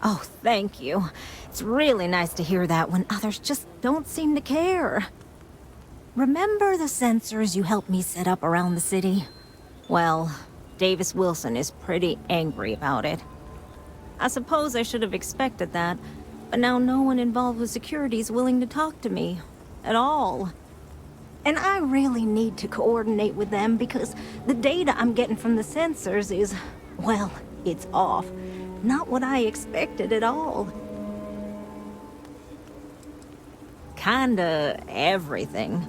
Oh, thank you. It's really nice to hear that when others just don't seem to care. Remember the sensors you helped me set up around the city? Well, Davis Wilson is pretty angry about it. I suppose I should have expected that, but now no one involved with security is willing to talk to me. At all. And I really need to coordinate with them because the data I'm getting from the sensors is, well, it's off. Not what I expected at all. Kinda everything.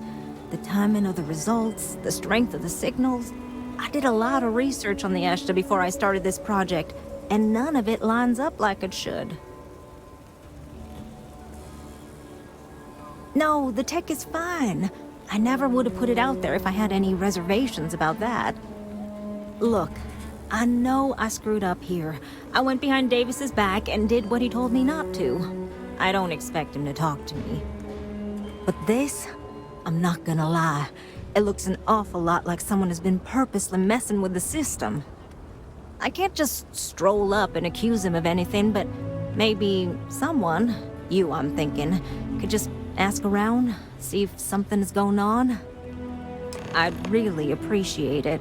The timing of the results, the strength of the signals. I did a lot of research on the Ashta before I started this project, and none of it lines up like it should. No, the tech is fine. I never would have put it out there if I had any reservations about that. Look, I know I screwed up here. I went behind Davis's back and did what he told me not to. I don't expect him to talk to me. But this, I'm not gonna lie, it looks an awful lot like someone has been purposely messing with the system. I can't just stroll up and accuse him of anything, but maybe someone, you I'm thinking, could just ask around, see if something's going on. I'd really appreciate it.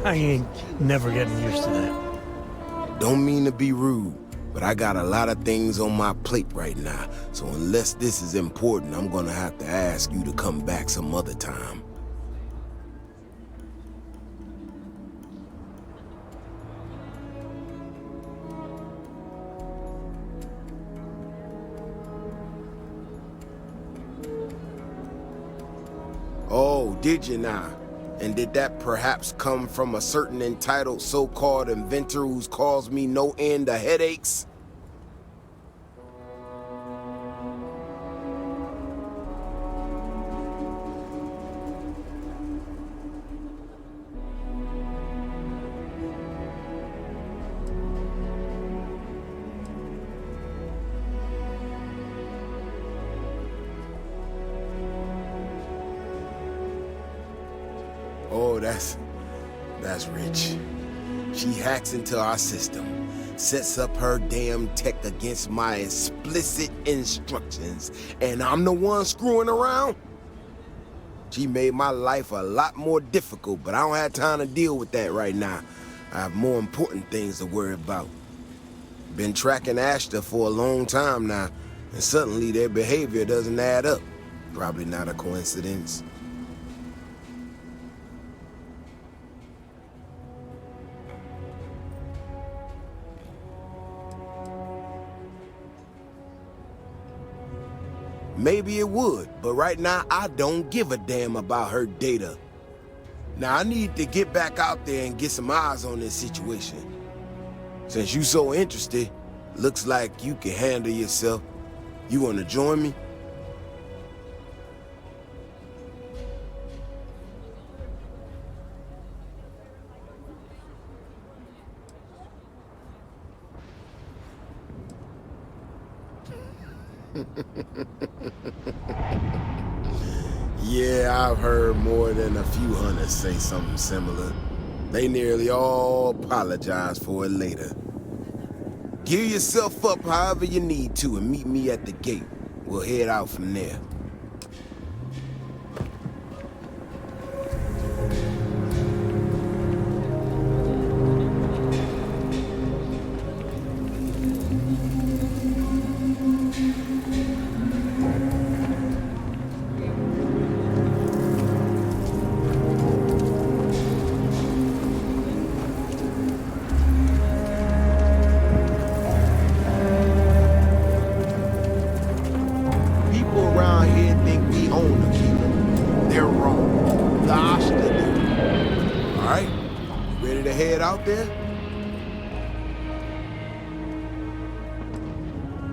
I ain't never getting used to that. Don't mean to be rude, but I got a lot of things on my plate right now, so unless this is important, I'm gonna have to ask you to come back some other time. Oh, did you now? And did that perhaps come from a certain entitled so-called inventor who's caused me no end of headaches? Oh, that's rich. She hacks into our system, sets up her damn tech against my explicit instructions, and I'm the one screwing around? She made my life a lot more difficult, but I don't have time to deal with that right now. I have more important things to worry about. Been tracking Ashta for a long time now, and suddenly their behavior doesn't add up. Probably not a coincidence. Maybe it would, but right now I don't give a damn about her data. Now I need to get back out there and get some eyes on this situation. Since you so interested, looks like you can handle yourself. You wanna join me? Yeah, I've heard more than a few hunters say something similar. They nearly all apologize for it later. Gear yourself up however you need to and meet me at the gate. We'll head out from there.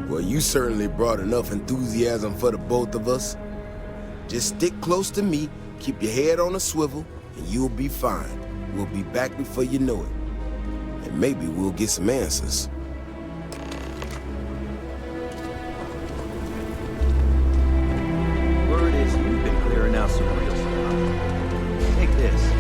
Well, you certainly brought enough enthusiasm for the both of us. Just stick close to me, keep your head on a swivel, and you'll be fine. We'll be back before you know it. And maybe we'll get some answers. Word is you've been clearing out some real stuff. Take this.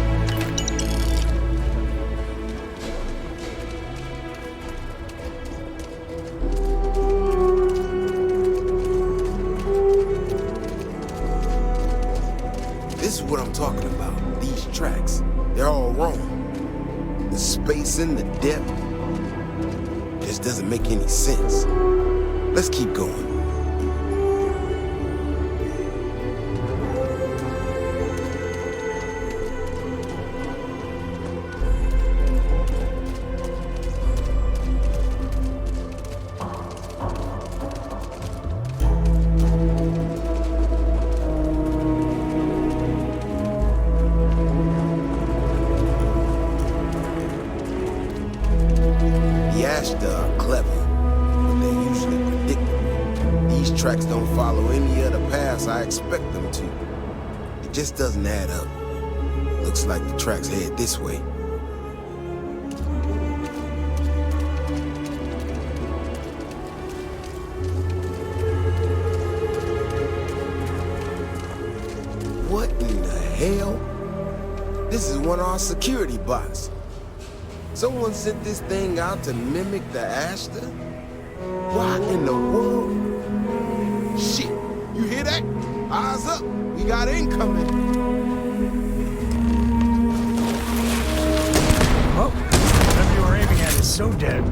This is what I'm talking about. These tracks, they're all wrong. The spacing, the depth, just doesn't make any sense. Let's keep going. Tracks don't follow any other paths I expect them to. It just doesn't add up. Looks like the tracks head this way. What in the hell? This is one of our security bots. Someone sent this thing out to mimic the Ashta? Why in the world? Shit, you hear that? Eyes up, we got incoming. Oh, whatever you were aiming at is so dead.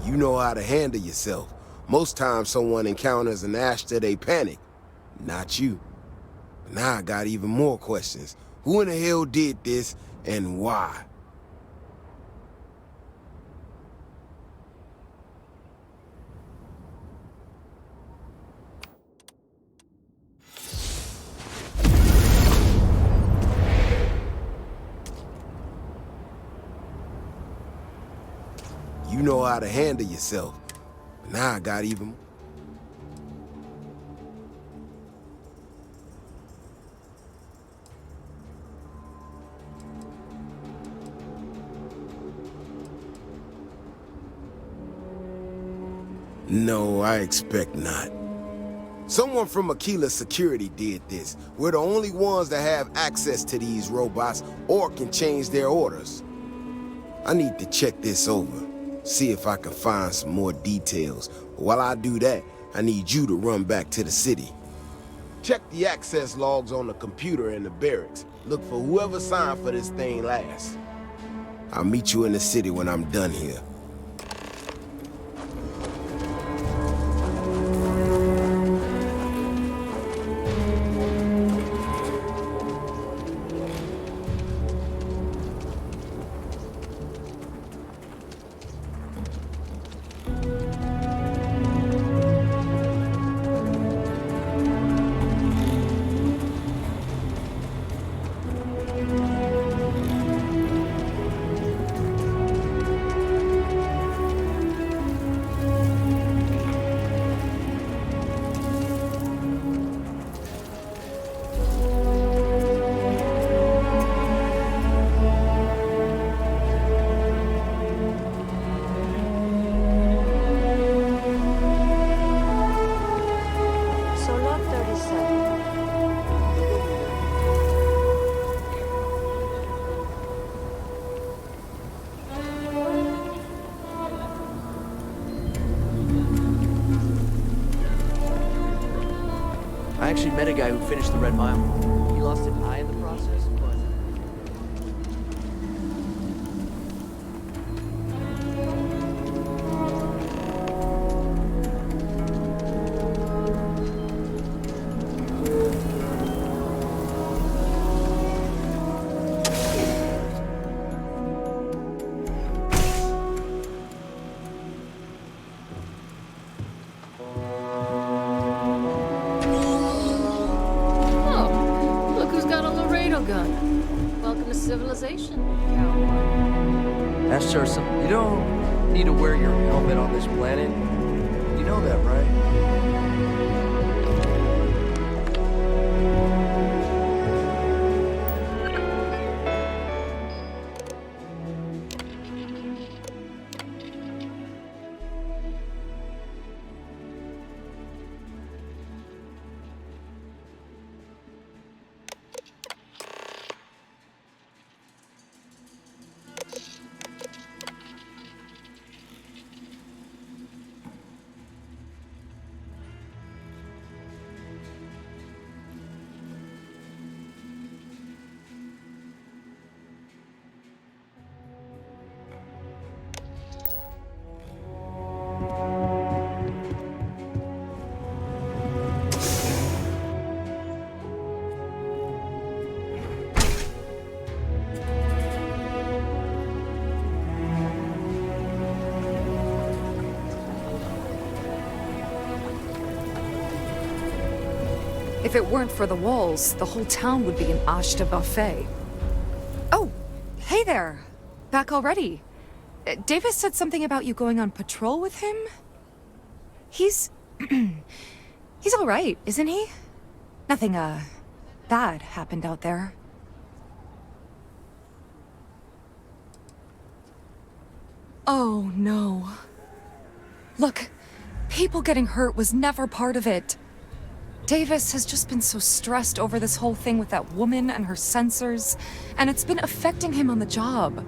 You know how to handle yourself. Most times someone encounters an Ashta, they panic. Not you. Now I got even more questions. Who in the hell did this, and why? You know how to handle yourself. Now I got even... No, I expect not. Someone from Aquila Security did this. We're the only ones that have access to these robots or can change their orders. I need to check this over. See if I can find some more details. While I do that, I need you to run back to the city. Check the access logs on the computer in the barracks. Look for whoever signed for this thing last. I'll meet you in the city when I'm done here. actually met a guy who finished the Red Mile. He lost an eye in the process, but... Oh, look who's got a Laredo gun. Welcome to civilization, cowboy. Ask Charson, you don't need to wear your helmet on this planet. You know that, right? If it weren't for the walls, the whole town would be an ashta buffet. Oh, hey there. Back already. Davis said something about you going on patrol with him? He's... he's all right, isn't he? Nothing, bad happened out there. Oh, no. Look, people getting hurt was never part of it. Davis has just been so stressed over this whole thing with that woman and her sensors, and it's been affecting him on the job.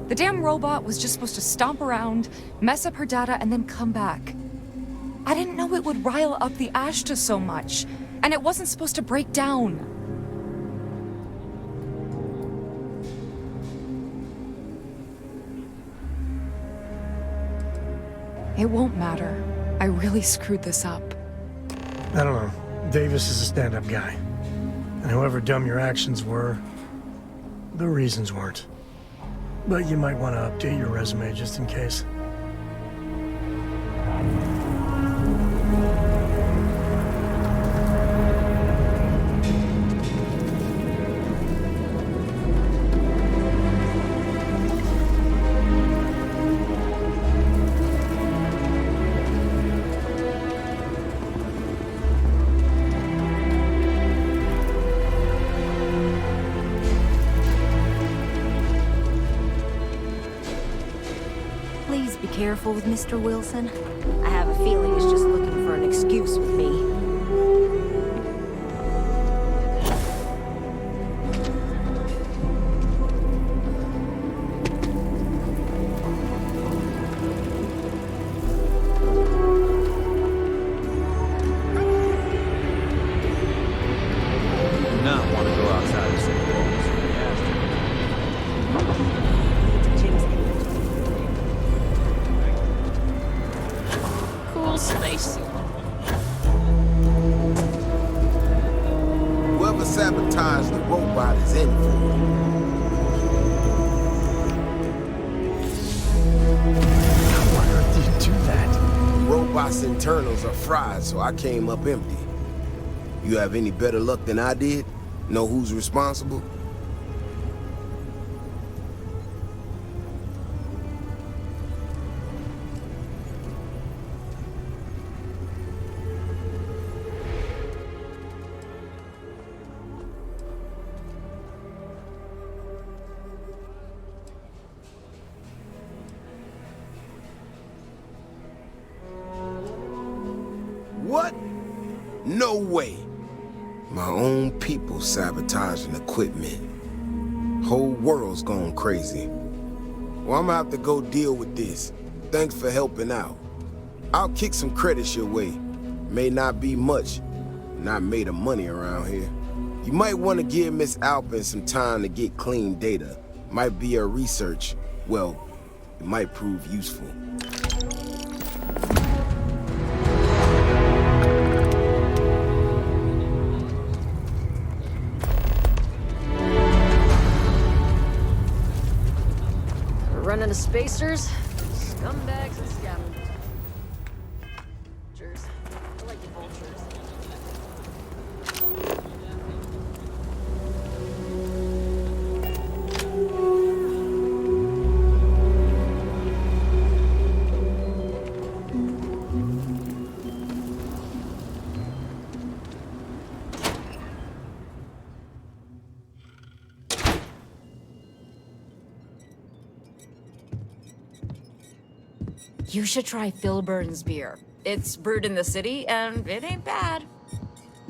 The damn robot was just supposed to stomp around, mess up her data, and then come back. I didn't know it would rile up the Ashta so much, and it wasn't supposed to break down. It won't matter. I really screwed this up. I don't know. Davis is a stand-up guy. And however dumb your actions were, the reasons weren't. But you might want to update your resume just in case. Please be careful with Mr. Wilson. I have a feeling he's just looking for an excuse with me. Do not want to go outside the city walls. Cool space. Whoever sabotaged the robot is in for it. How on earth did you do that? The robot's internals are fried, so I came up empty. You have any better luck than I did? Know who's responsible? What? No way. My own people sabotaging equipment. Whole world's gone crazy. Well, I'm gonna have to go deal with this. Thanks for helping out. I'll kick some credits your way. May not be much, not made of money around here. You might want to give Miss Alpin some time to get clean data. Might be her research. Well, it might prove useful. We're running to spacers, scumbags, and scavengers. I like the vultures. You should try Phil Burns beer. It's brewed in the city, and it ain't bad.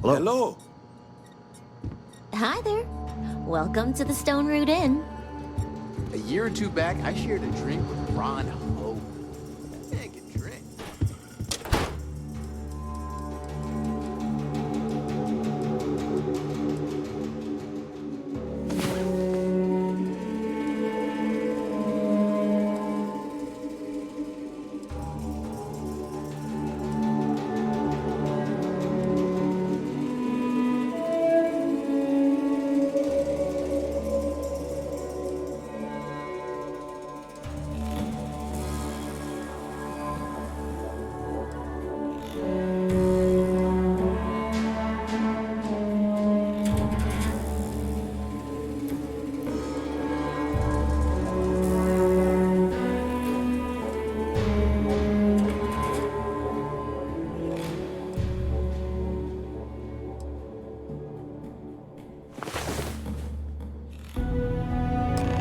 Hello. Hi there. Welcome to the Stone Root Inn. A year or two back, I shared a drink with Ron Ho. That man can drink.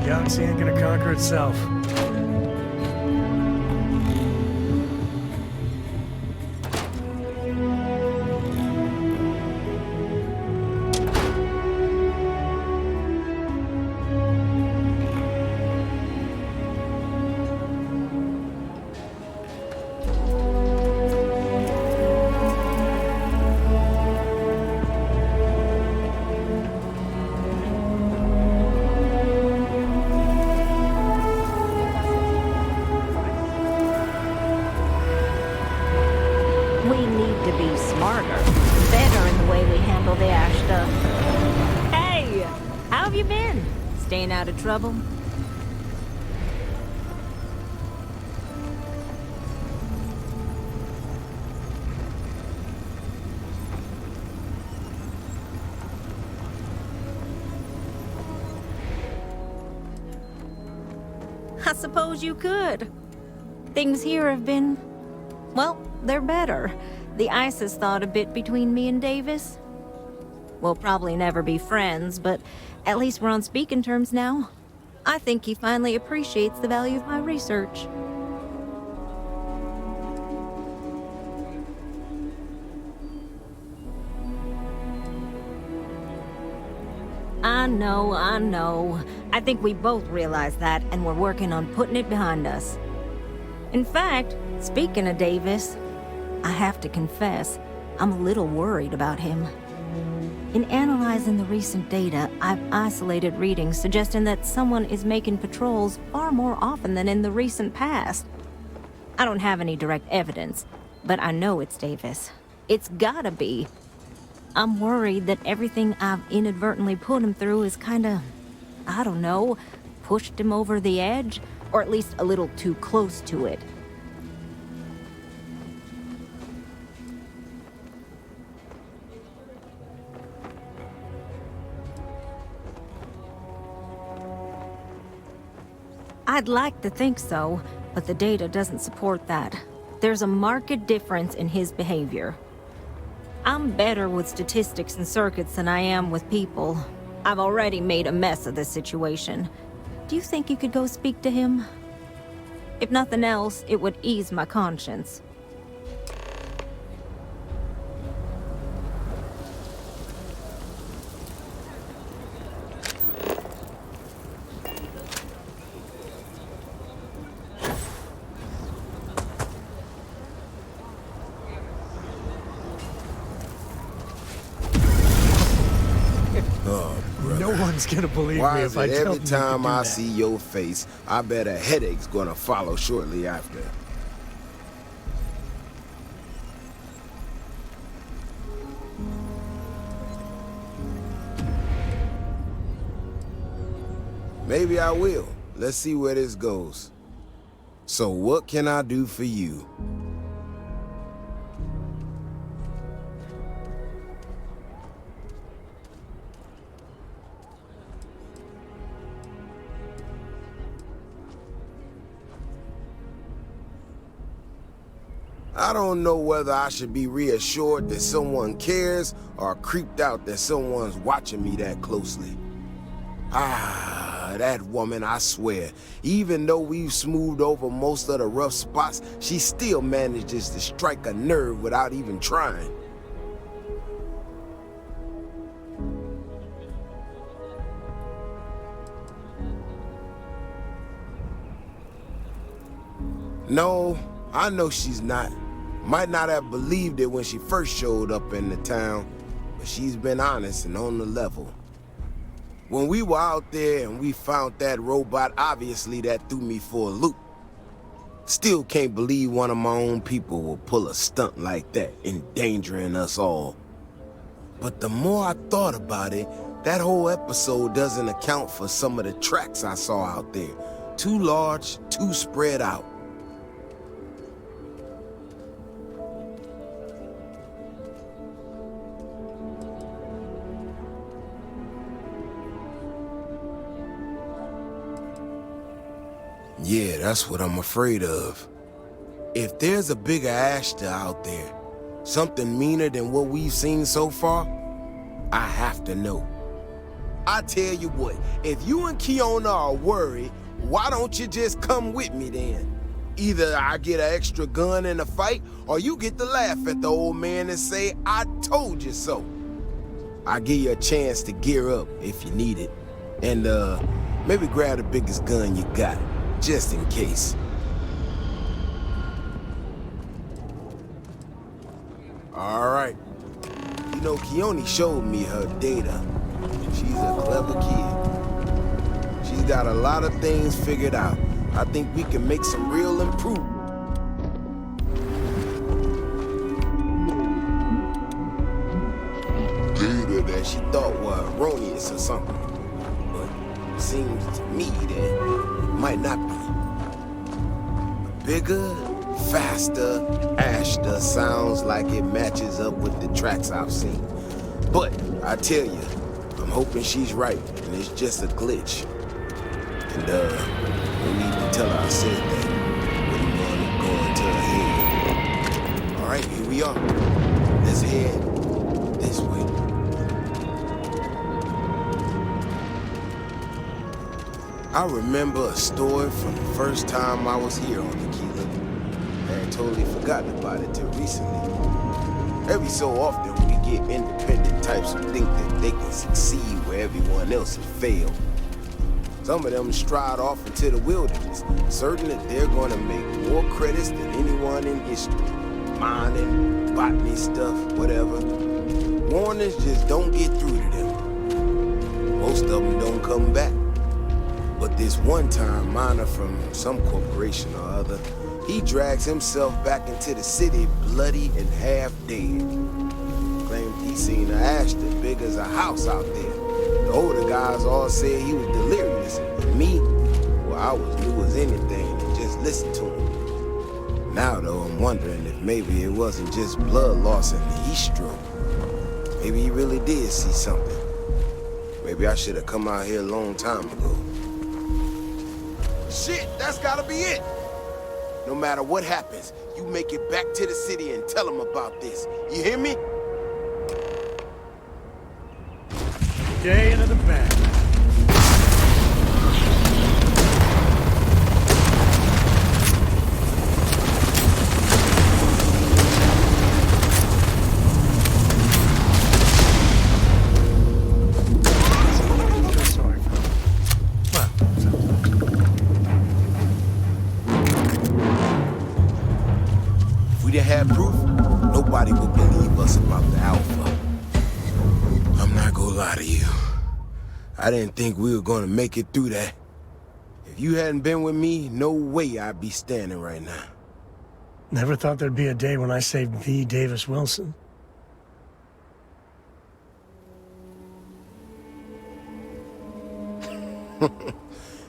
Galaxy ain't gonna conquer itself. We need to be smarter, better in the way we handle the ash stuff. Hey, how have you been? Staying out of trouble? I suppose you could. Things here have been, well, they're better. The ice has thawed a bit between me and Davis. We'll probably never be friends, but at least we're on speaking terms now. I think he finally appreciates the value of my research. I know. I think we both realize that, and we're working on putting it behind us. In fact, speaking of Davis, I have to confess, I'm a little worried about him. In analyzing the recent data, I've isolated readings suggesting that someone is making patrols far more often than in the recent past. I don't have any direct evidence, but I know it's Davis. It's gotta be. I'm worried that everything I've inadvertently put him through is kinda, I don't know, pushed him over the edge, or at least a little too close to it. I'd like to think so, but the data doesn't support that. There's a marked difference in his behavior. I'm better with statistics and circuits than I am with people. I've already made a mess of this situation. Do you think you could go speak to him? If nothing else, it would ease my conscience. one's gonna believe Why me is if I it tell every them you can time do I that? see your face, I bet a headache's gonna follow shortly after? Maybe I will. Let's see where this goes. So what can I do for you? I don't know whether I should be reassured that someone cares or creeped out that someone's watching me that closely. Ah, that woman, I swear, even though we've smoothed over most of the rough spots, she still manages to strike a nerve without even trying. No, I know she's not. Might not have believed it when she first showed up in the town, but she's been honest and on the level. When we were out there and we found that robot, obviously that threw me for a loop. Still can't believe one of my own people will pull a stunt like that, endangering us all. But the more I thought about it, that whole episode doesn't account for some of the tracks I saw out there. Too large, too spread out. Yeah, that's what I'm afraid of. If there's a bigger Ashta out there, something meaner than what we've seen so far, I have to know. I tell you what, if you and Kiona are worried, why don't you just come with me then? Either I get an extra gun in the fight, or you get to laugh at the old man and say, I told you so. I'll give you a chance to gear up if you need it. And maybe grab the biggest gun you got. Just in case. All right. You know, Keone showed me her data. She's a clever kid. She's got a lot of things figured out. I think we can make some real improvement. Data that she thought was erroneous or something. But it seems to me that might not be. Bigger, faster, Ashta sounds like it matches up with the tracks I've seen. But I tell you, I'm hoping she's right and it's just a glitch. And no need to tell her I said that. Wouldn't want it going to her head. All right, here we are. Let's head this way. I remember a story from the first time I was here on Tequila. I had totally forgotten about it till recently. Every so often we get independent types who think that they can succeed where everyone else has failed. Some of them stride off into the wilderness, certain that they're going to make more credits than anyone in history. Mining, botany stuff, whatever. Warnings just don't get through to them. Most of them don't come back. But this one-time miner from some corporation or other, he drags himself back into the city bloody and half dead. Claimed he seen an Ashta big as a house out there. The older guys all said he was delirious, and me, well, I was new as anything and just listened to him. Now, though, I'm wondering if maybe it wasn't just blood loss and the heat stroke. Maybe he really did see something. Maybe I should have come out here a long time ago. Shit, that's gotta be it! No matter what happens, you make it back to the city and tell them about this. You hear me? Okay, into the bag. If we didn't have proof, nobody would believe us about the Alpha. I'm not gonna lie to you. I didn't think we were gonna make it through that. If you hadn't been with me, no way I'd be standing right now. Never thought there'd be a day when I saved V. Davis Wilson.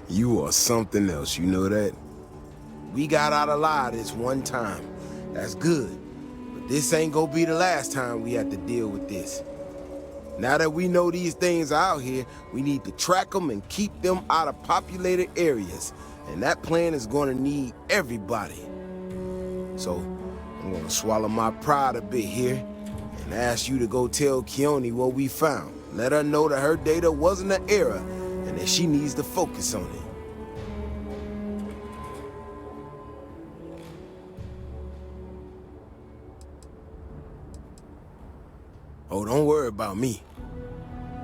You are something else, you know that? We got out alive this one time. That's good. But this ain't gonna be the last time we have to deal with this. Now that we know these things are out here, we need to track them and keep them out of populated areas. And that plan is gonna need everybody. So, I'm gonna swallow my pride a bit here and ask you to go tell Keone what we found. Let her know that her data wasn't an error and that she needs to focus on it. Oh, don't worry about me.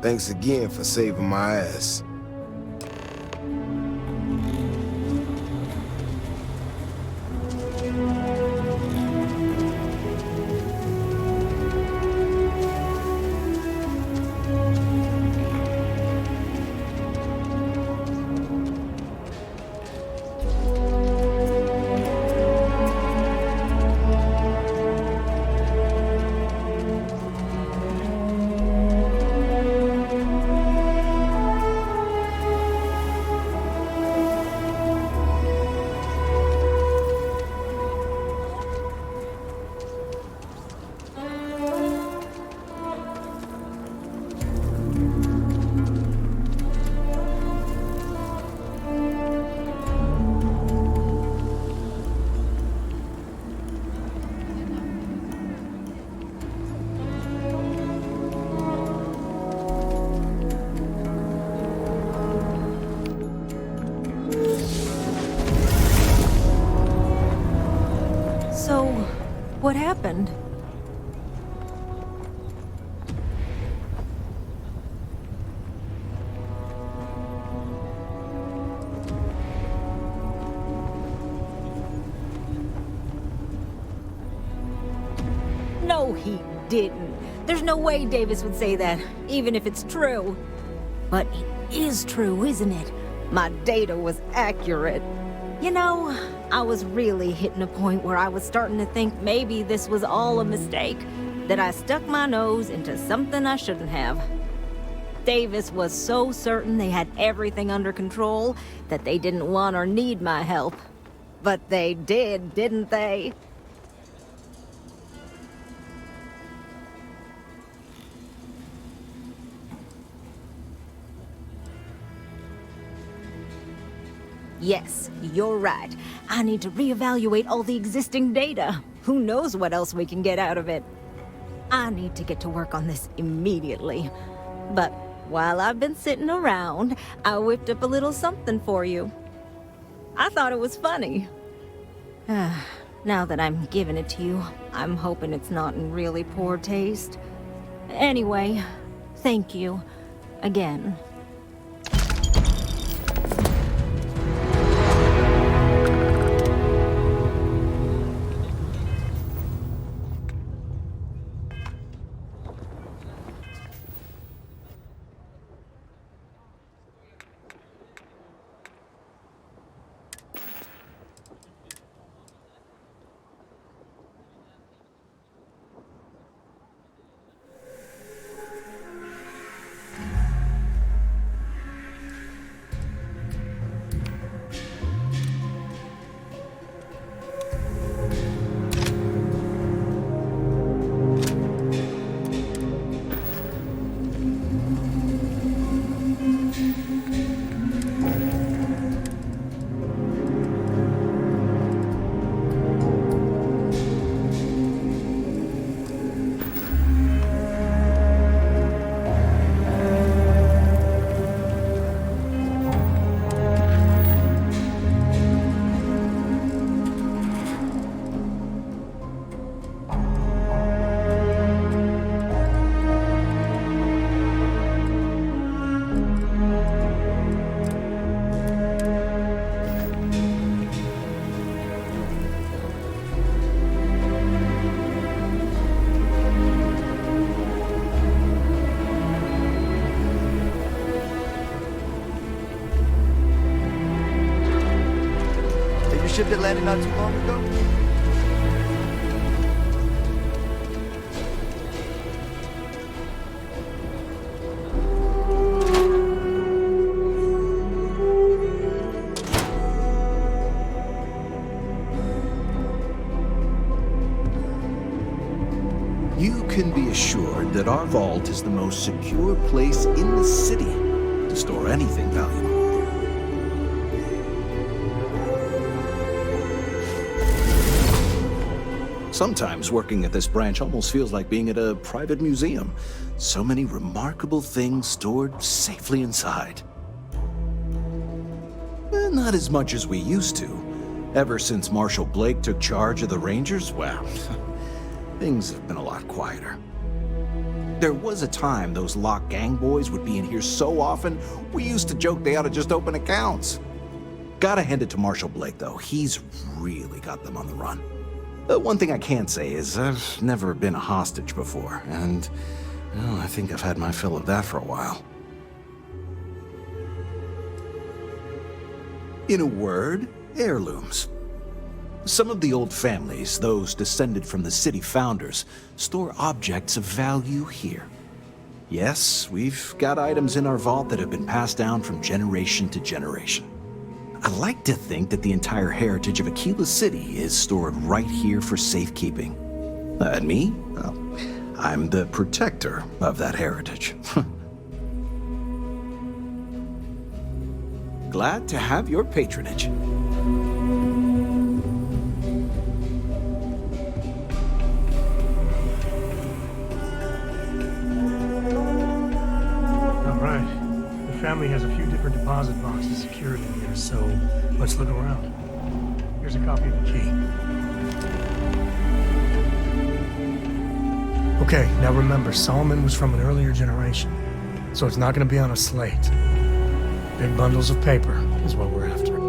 Thanks again for saving my ass. So, what happened? No, he didn't. There's no way Davis would say that, even if it's true. But it is true, isn't it? My data was accurate. You know, I was really hitting a point where I was starting to think maybe this was all a mistake, that I stuck my nose into something I shouldn't have. Davis was so certain they had everything under control that they didn't want or need my help. But they did, didn't they? Yes, you're right. I need to reevaluate all the existing data. Who knows what else we can get out of it? I need to get to work on this immediately. But while I've been sitting around, I whipped up a little something for you. I thought it was funny. Now that I'm giving it to you, I'm hoping it's not in really poor taste. Anyway, thank you. Again. from a ship that landed not too long ago? You can be assured that our vault is the most secure place in the city to store anything valuable. Sometimes working at this branch almost feels like being at a private museum. So many remarkable things stored safely inside. Not as much as we used to. Ever since Marshal Blake took charge of the Rangers, well, things have been a lot quieter. There was a time those lock gang boys would be in here so often, we used to joke they ought to just open accounts. Gotta hand it to Marshal Blake, though. He's really got them on the run. One thing I can say is I've never been a hostage before, and well, I think I've had my fill of that for a while. In a word, heirlooms. Some of the old families, those descended from the city founders, store objects of value here. Yes, we've got items in our vault that have been passed down from generation to generation. I like to think that the entire heritage of Aquila City is stored right here for safekeeping. And me? Well, I'm the protector of that heritage. Glad to have your patronage. All right. The family has a few different deposit boxes secured in here, so let's look around. Here's a copy of the key. Okay, now remember, Solomon was from an earlier generation, so it's not going to be on a slate. Big bundles of paper is what we're after.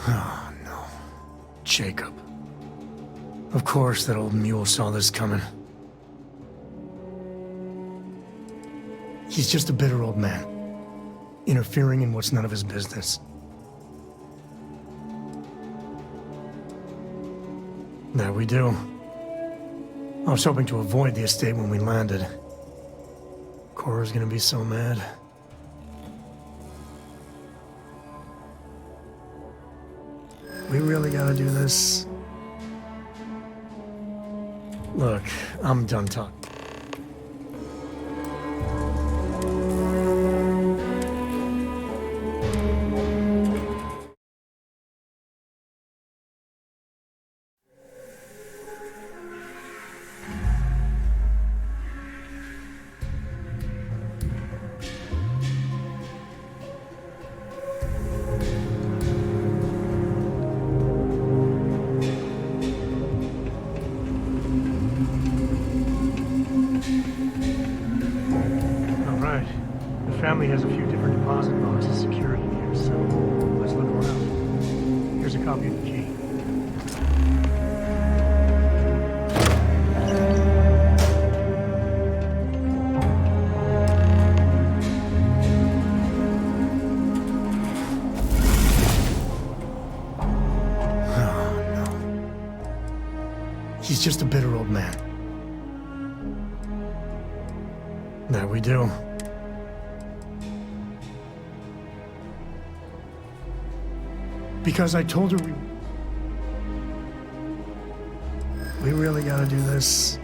Oh, no. Jacob. Of course that old mule saw this coming. He's just a bitter old man, interfering in what's none of his business. There we do. I was hoping to avoid the estate when we landed. Cora's gonna be so mad. We really gotta do this? Look, I'm done talking. The family has a few different deposit boxes secured in here, so let's look around. Here's a copy of the key. Oh, no. He's just a bitter old man. That we do. Because I told her we really gotta do this.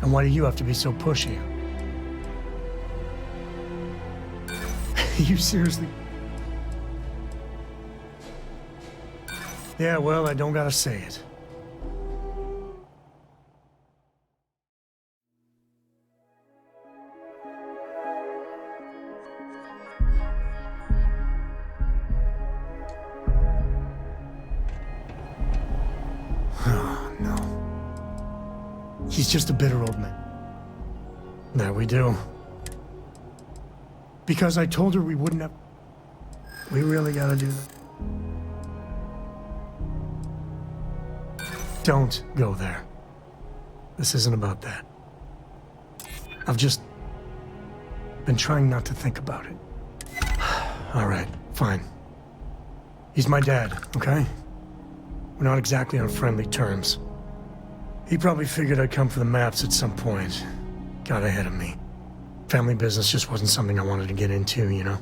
And why do you have to be so pushy? You seriously? Yeah, well, I don't gotta say it. He's just a bitter old man. That we do. Because I told her we wouldn't have... We really gotta do that. Don't go there. This isn't about that. I've just been trying not to think about it. All right, fine. He's my dad, okay? We're not exactly on friendly terms. He probably figured I'd come for the maps at some point. Got ahead of me. Family business just wasn't something I wanted to get into, you know?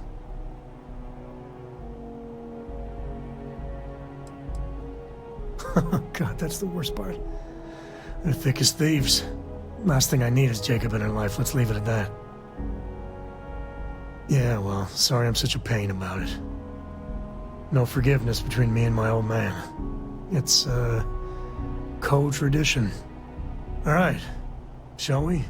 God, that's the worst part. They're thick as thieves. Last thing I need is Jacob in her life. Let's leave it at that. Yeah, well, sorry I'm such a pain about it. No forgiveness between me and my old man. It's, co-tradition. All right, shall we?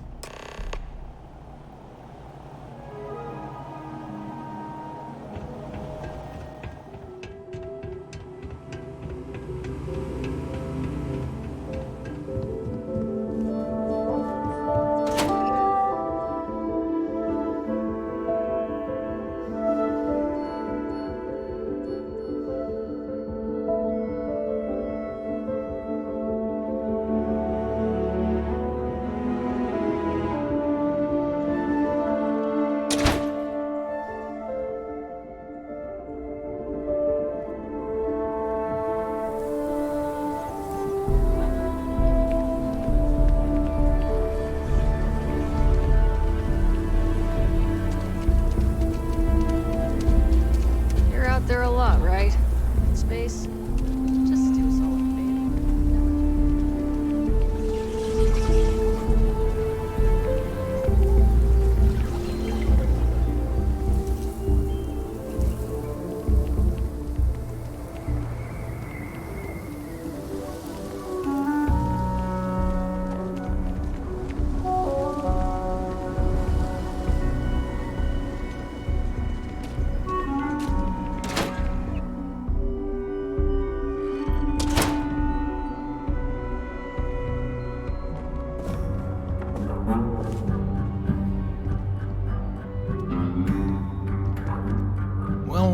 There a lot, right? In space? Just do us all a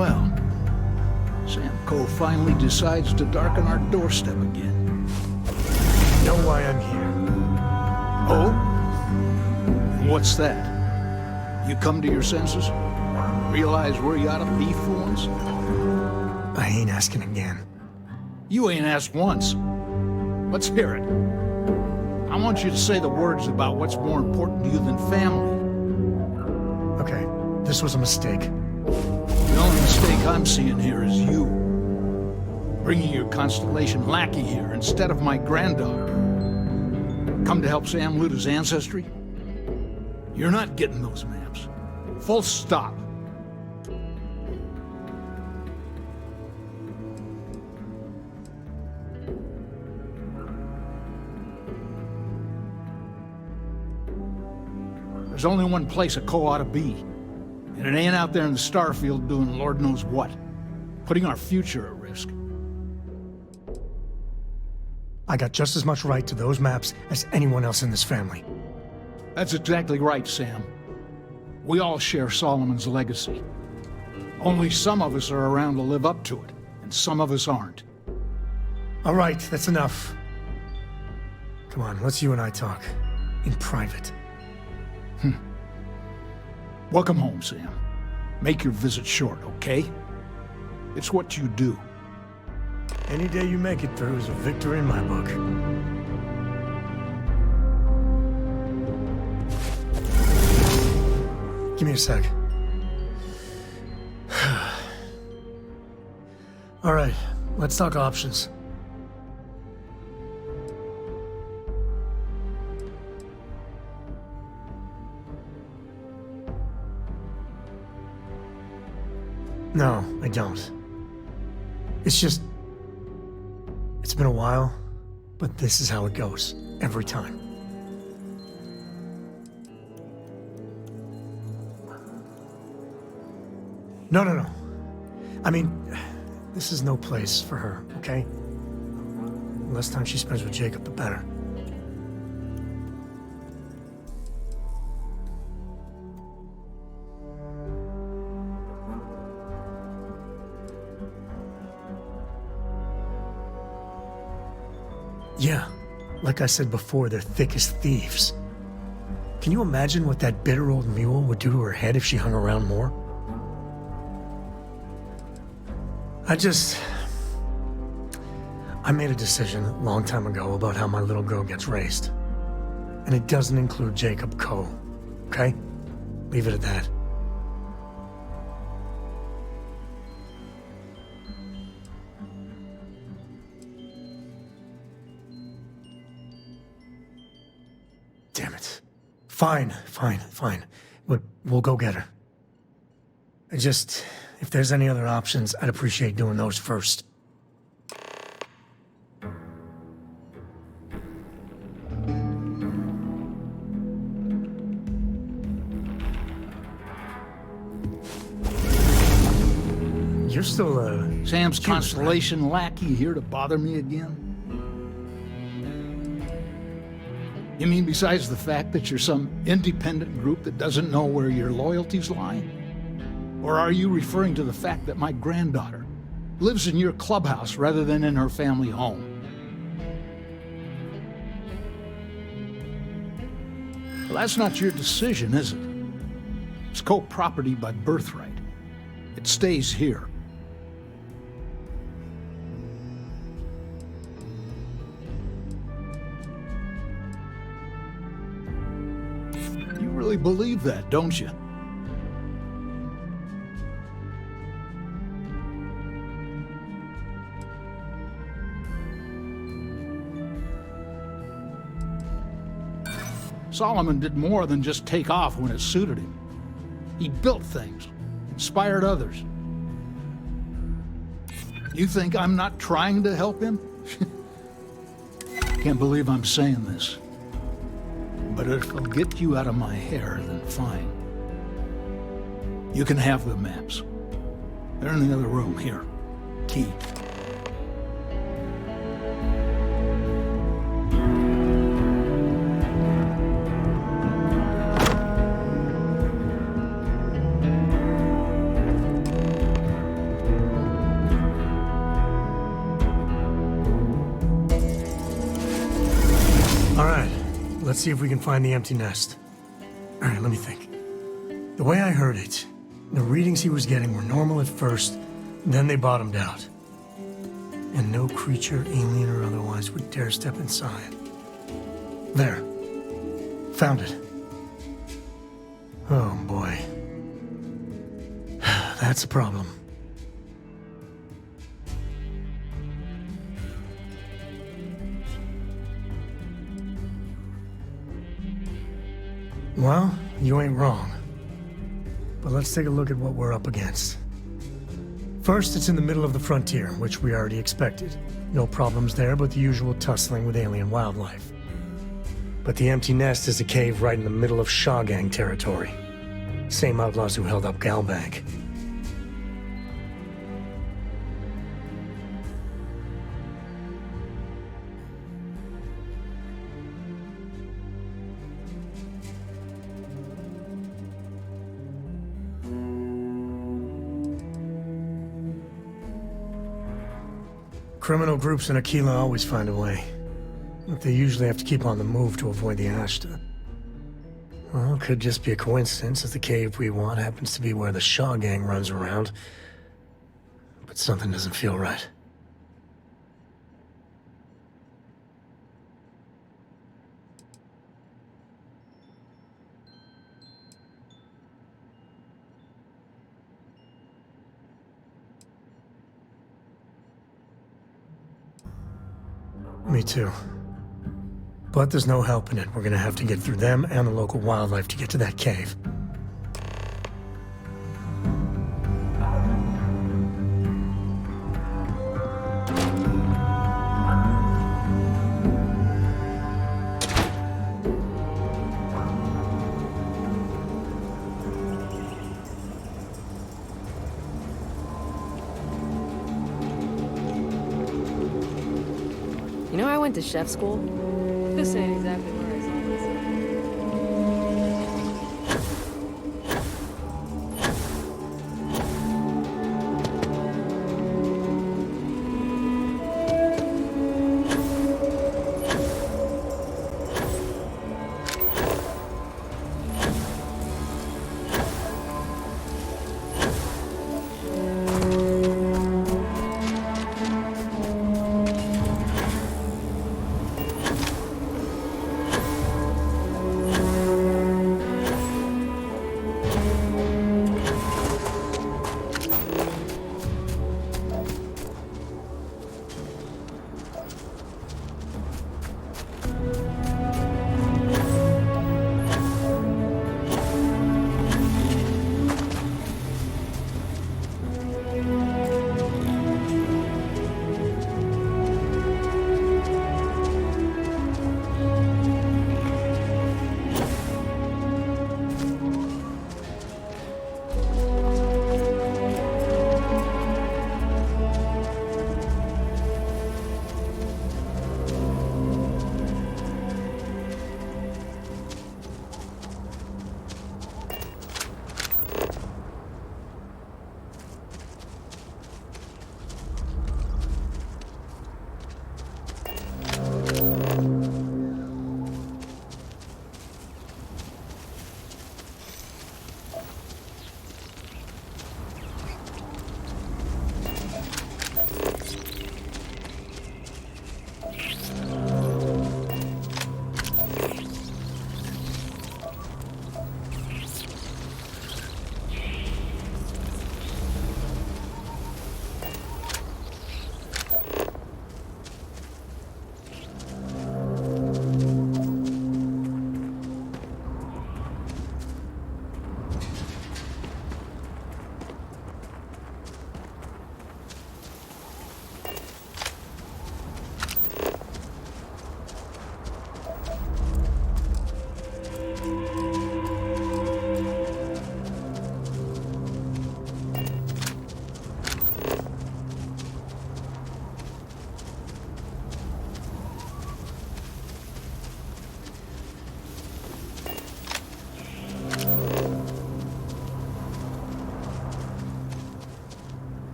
Well. Sam Coe finally decides to darken our doorstep again. You know why I'm here. Oh? What's that? You come to your senses? Realize where you ought to be for once? I ain't asking again. You ain't asked once. Let's hear it. I want you to say the words about what's more important to you than family. Okay, this was a mistake. The only mistake I'm seeing here is you. Bringing your Constellation lackey here instead of my granddaughter. Come to help Sam loot his ancestry? You're not getting those maps. Full stop. There's only one place a Co ought to be. And it ain't out there in the starfield doing Lord knows what. Putting our future at risk. I got just as much right to those maps as anyone else in this family. That's exactly right, Sam. We all share Solomon's legacy. Only some of us are around to live up to it, and some of us aren't. All right, that's enough. Come on, let's you and I talk. In private. Welcome home, Sam. Make your visit short, okay? It's what you do. Any day you make it through is a victory in my book. Give me a sec. All right, let's talk options. No, I don't. It's just... It's been a while, but this is how it goes. Every time. No. I mean, this is no place for her, okay? The less time she spends with Jacob, the better. Yeah, like I said before, they're thick as thieves. Can you imagine what that bitter old mule would do to her head if she hung around more? I made a decision a long time ago about how my little girl gets raised. And it doesn't include Jacob Coe, okay? Leave it at that. Damn it. Fine. We'll go get her. If there's any other options, I'd appreciate doing those first. You're still, Sam's Constellation lackey here to bother me again? You mean besides the fact that you're some independent group that doesn't know where your loyalties lie? Or are you referring to the fact that my granddaughter lives in your clubhouse rather than in her family home? Well, that's not your decision, is it? It's co-property by birthright. It stays here. You really believe that, don't you? Solomon did more than just take off when it suited him. He built things, inspired others. You think I'm not trying to help him? Can't believe I'm saying this. But if it'll get you out of my hair, then fine. You can have the maps. They're in the other room, here. Key. Let's see if we can find the empty nest. All right, let me think. The way I heard it, the readings he was getting were normal at first, then they bottomed out. And no creature, alien or otherwise, would dare step inside. There. Found it. Oh, boy. That's a problem. Well, you ain't wrong. But let's take a look at what we're up against. First, it's in the middle of the frontier, which we already expected. No problems there, but the usual tussling with alien wildlife. But the empty nest is a cave right in the middle of Shawgang territory. Same outlaws who held up Galbank. Criminal groups in Aquila always find a way. But they usually have to keep on the move to avoid the Ashta. Well, it could just be a coincidence that the cave we want happens to be where the Shaw gang runs around. But something doesn't feel right. Me too. But there's no helping it. We're gonna have to get through them and the local wildlife to get to that cave. You know, I went to chef school. This ain't exactly where I saw myself.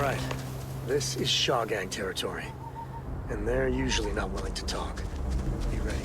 All right. This is Shaw Gang territory. And they're usually not willing to talk. Be ready.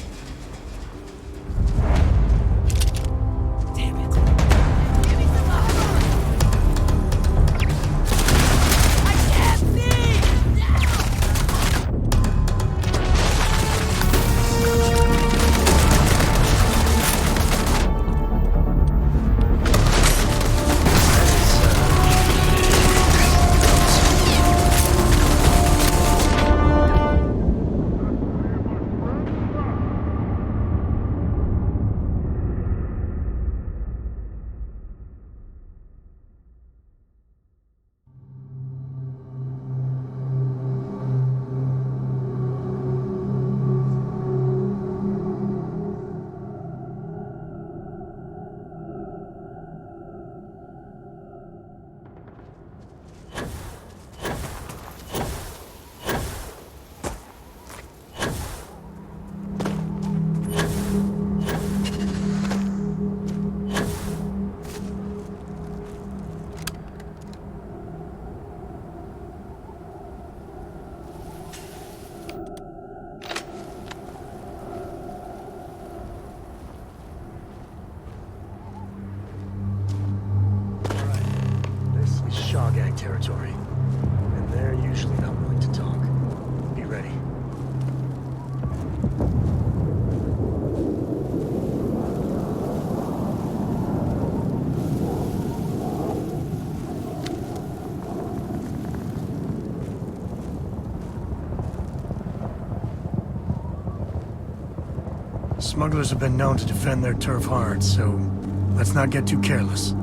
Shaw Gang territory. And they're usually not willing to talk. Be ready. Smugglers have been known to defend their turf hard, so let's not get too careless.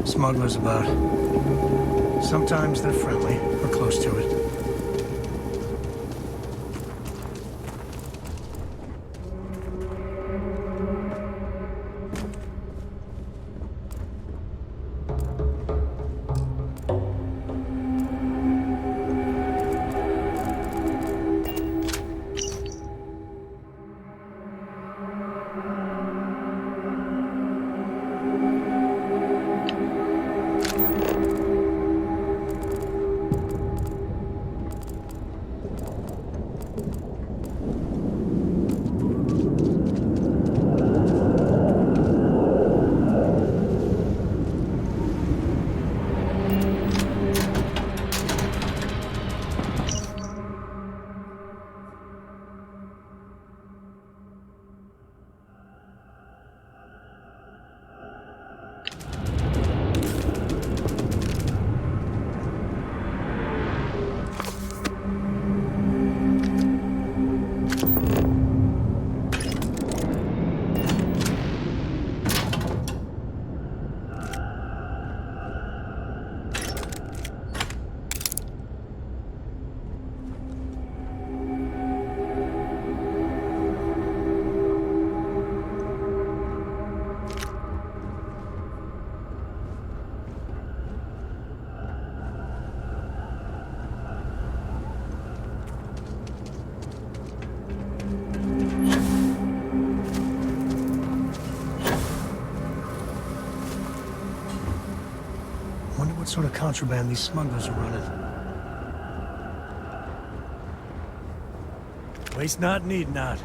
Smugglers about. Sometimes they're friendly, or close to it. Wonder what sort of contraband these smugglers are running. Waste not, need not.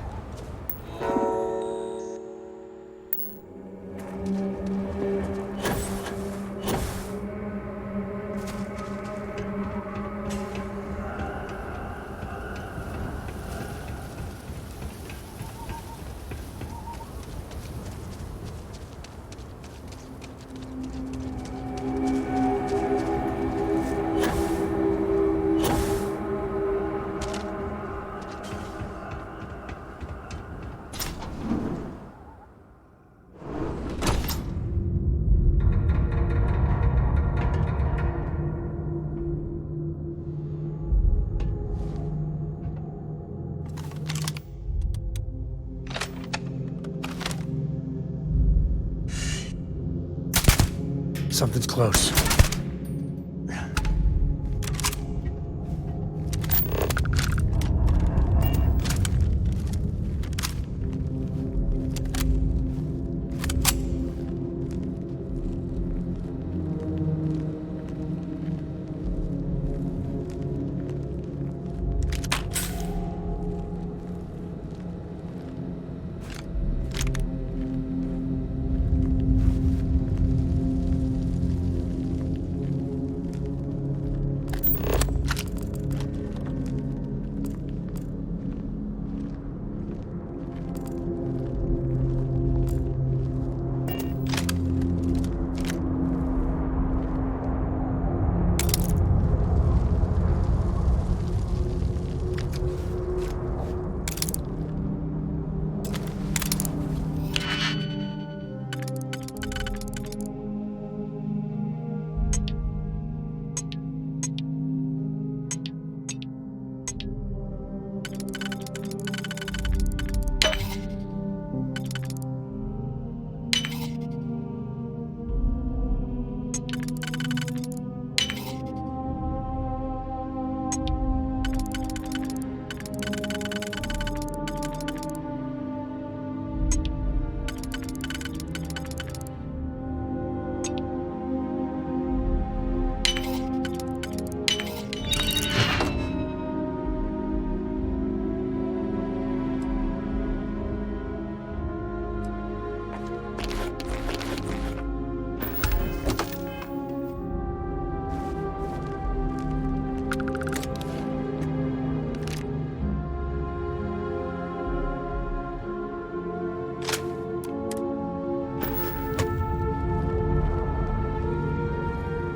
Something's close.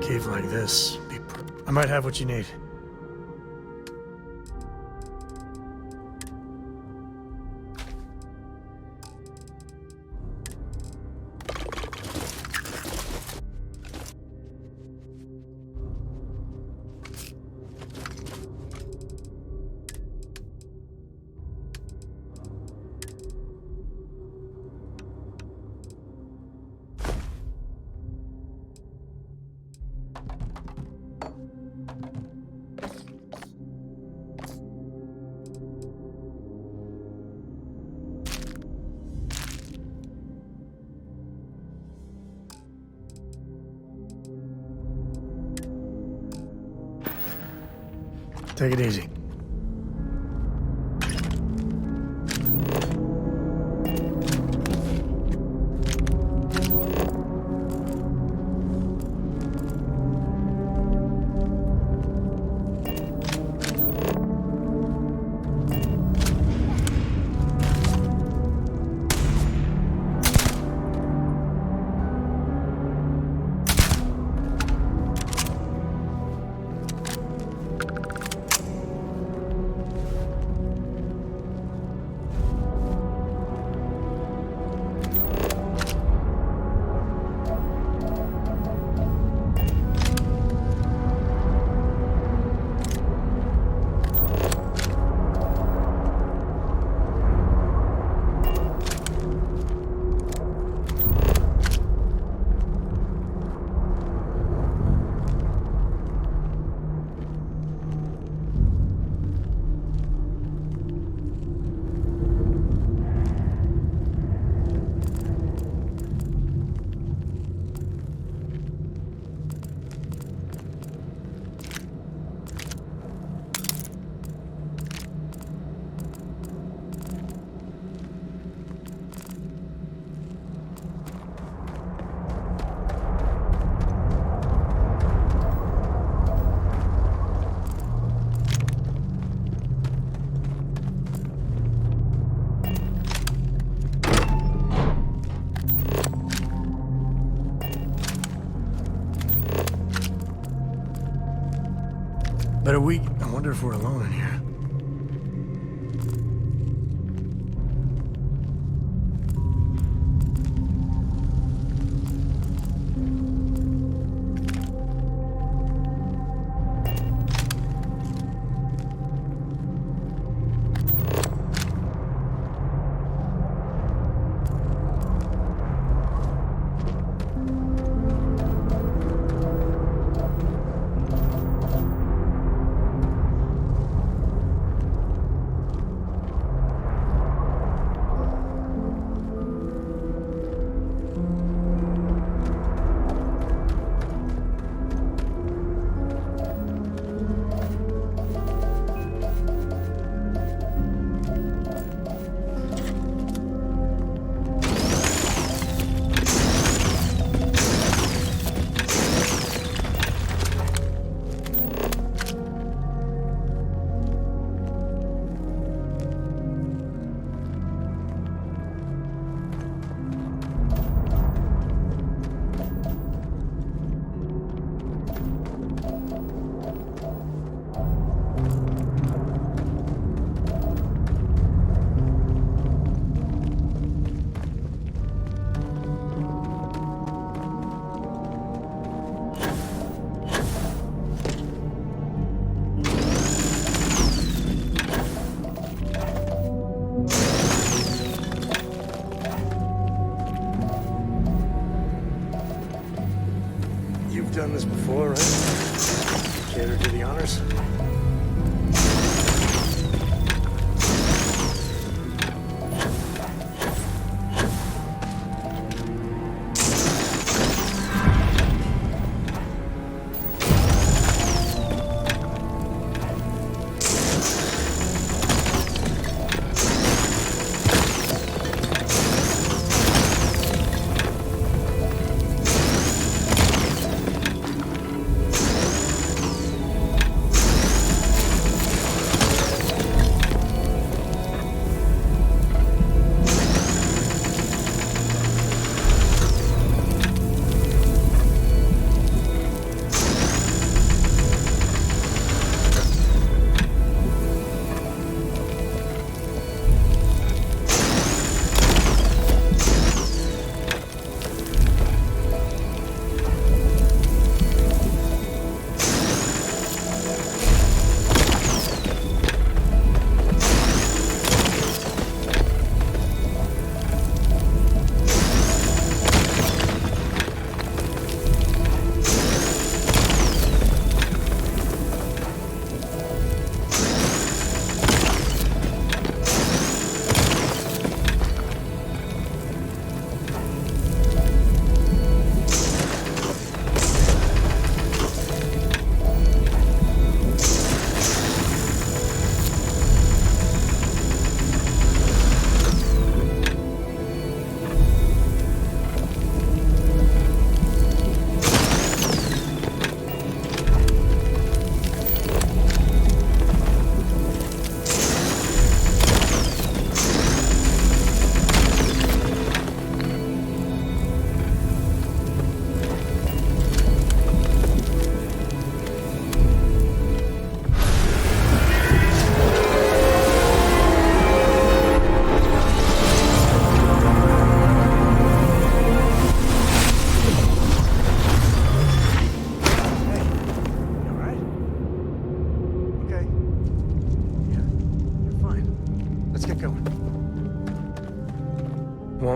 Cave like this, I might have what you need. Take it easy. Better we... I wonder if we're alone in here. Done this before, right? Cater to the honors.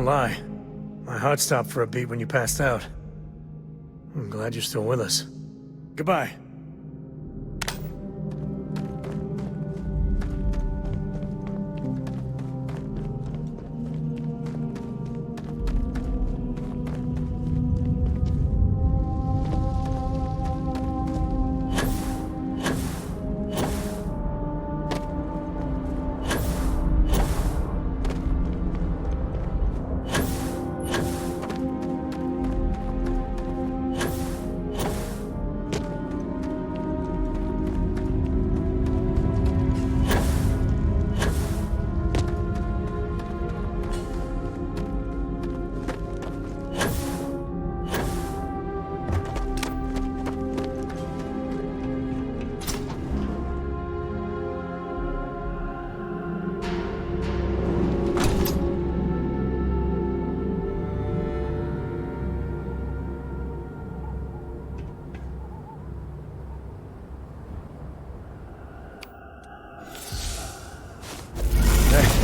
lie. My heart stopped for a beat when you passed out. I'm glad you're still with us. Goodbye.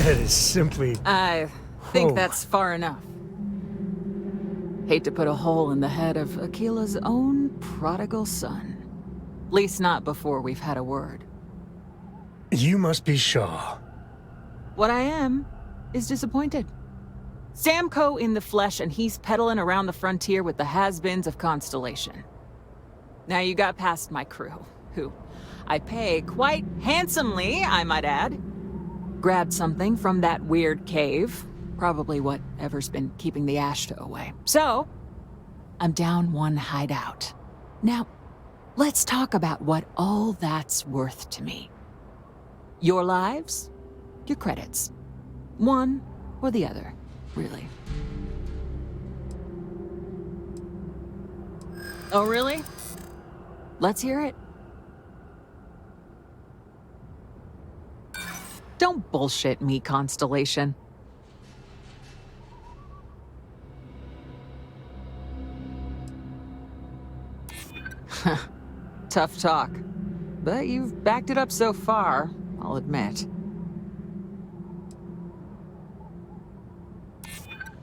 That is simply... I think that's far enough. Hate to put a hole in the head of Akila's own prodigal son. At least not before we've had a word. You must be Shaw. What I am is disappointed. Samco in the flesh, and he's peddling around the frontier with the has-beens of Constellation. Now you got past my crew, who I pay quite handsomely, I might add. Grabbed something from that weird cave. Probably whatever's been keeping the Ashta away. So, I'm down one hideout. Now, let's talk about what all that's worth to me. Your lives, your credits. One or the other, really. Oh, really? Let's hear it. Don't bullshit me, Constellation. Tough talk. But you've backed it up so far, I'll admit.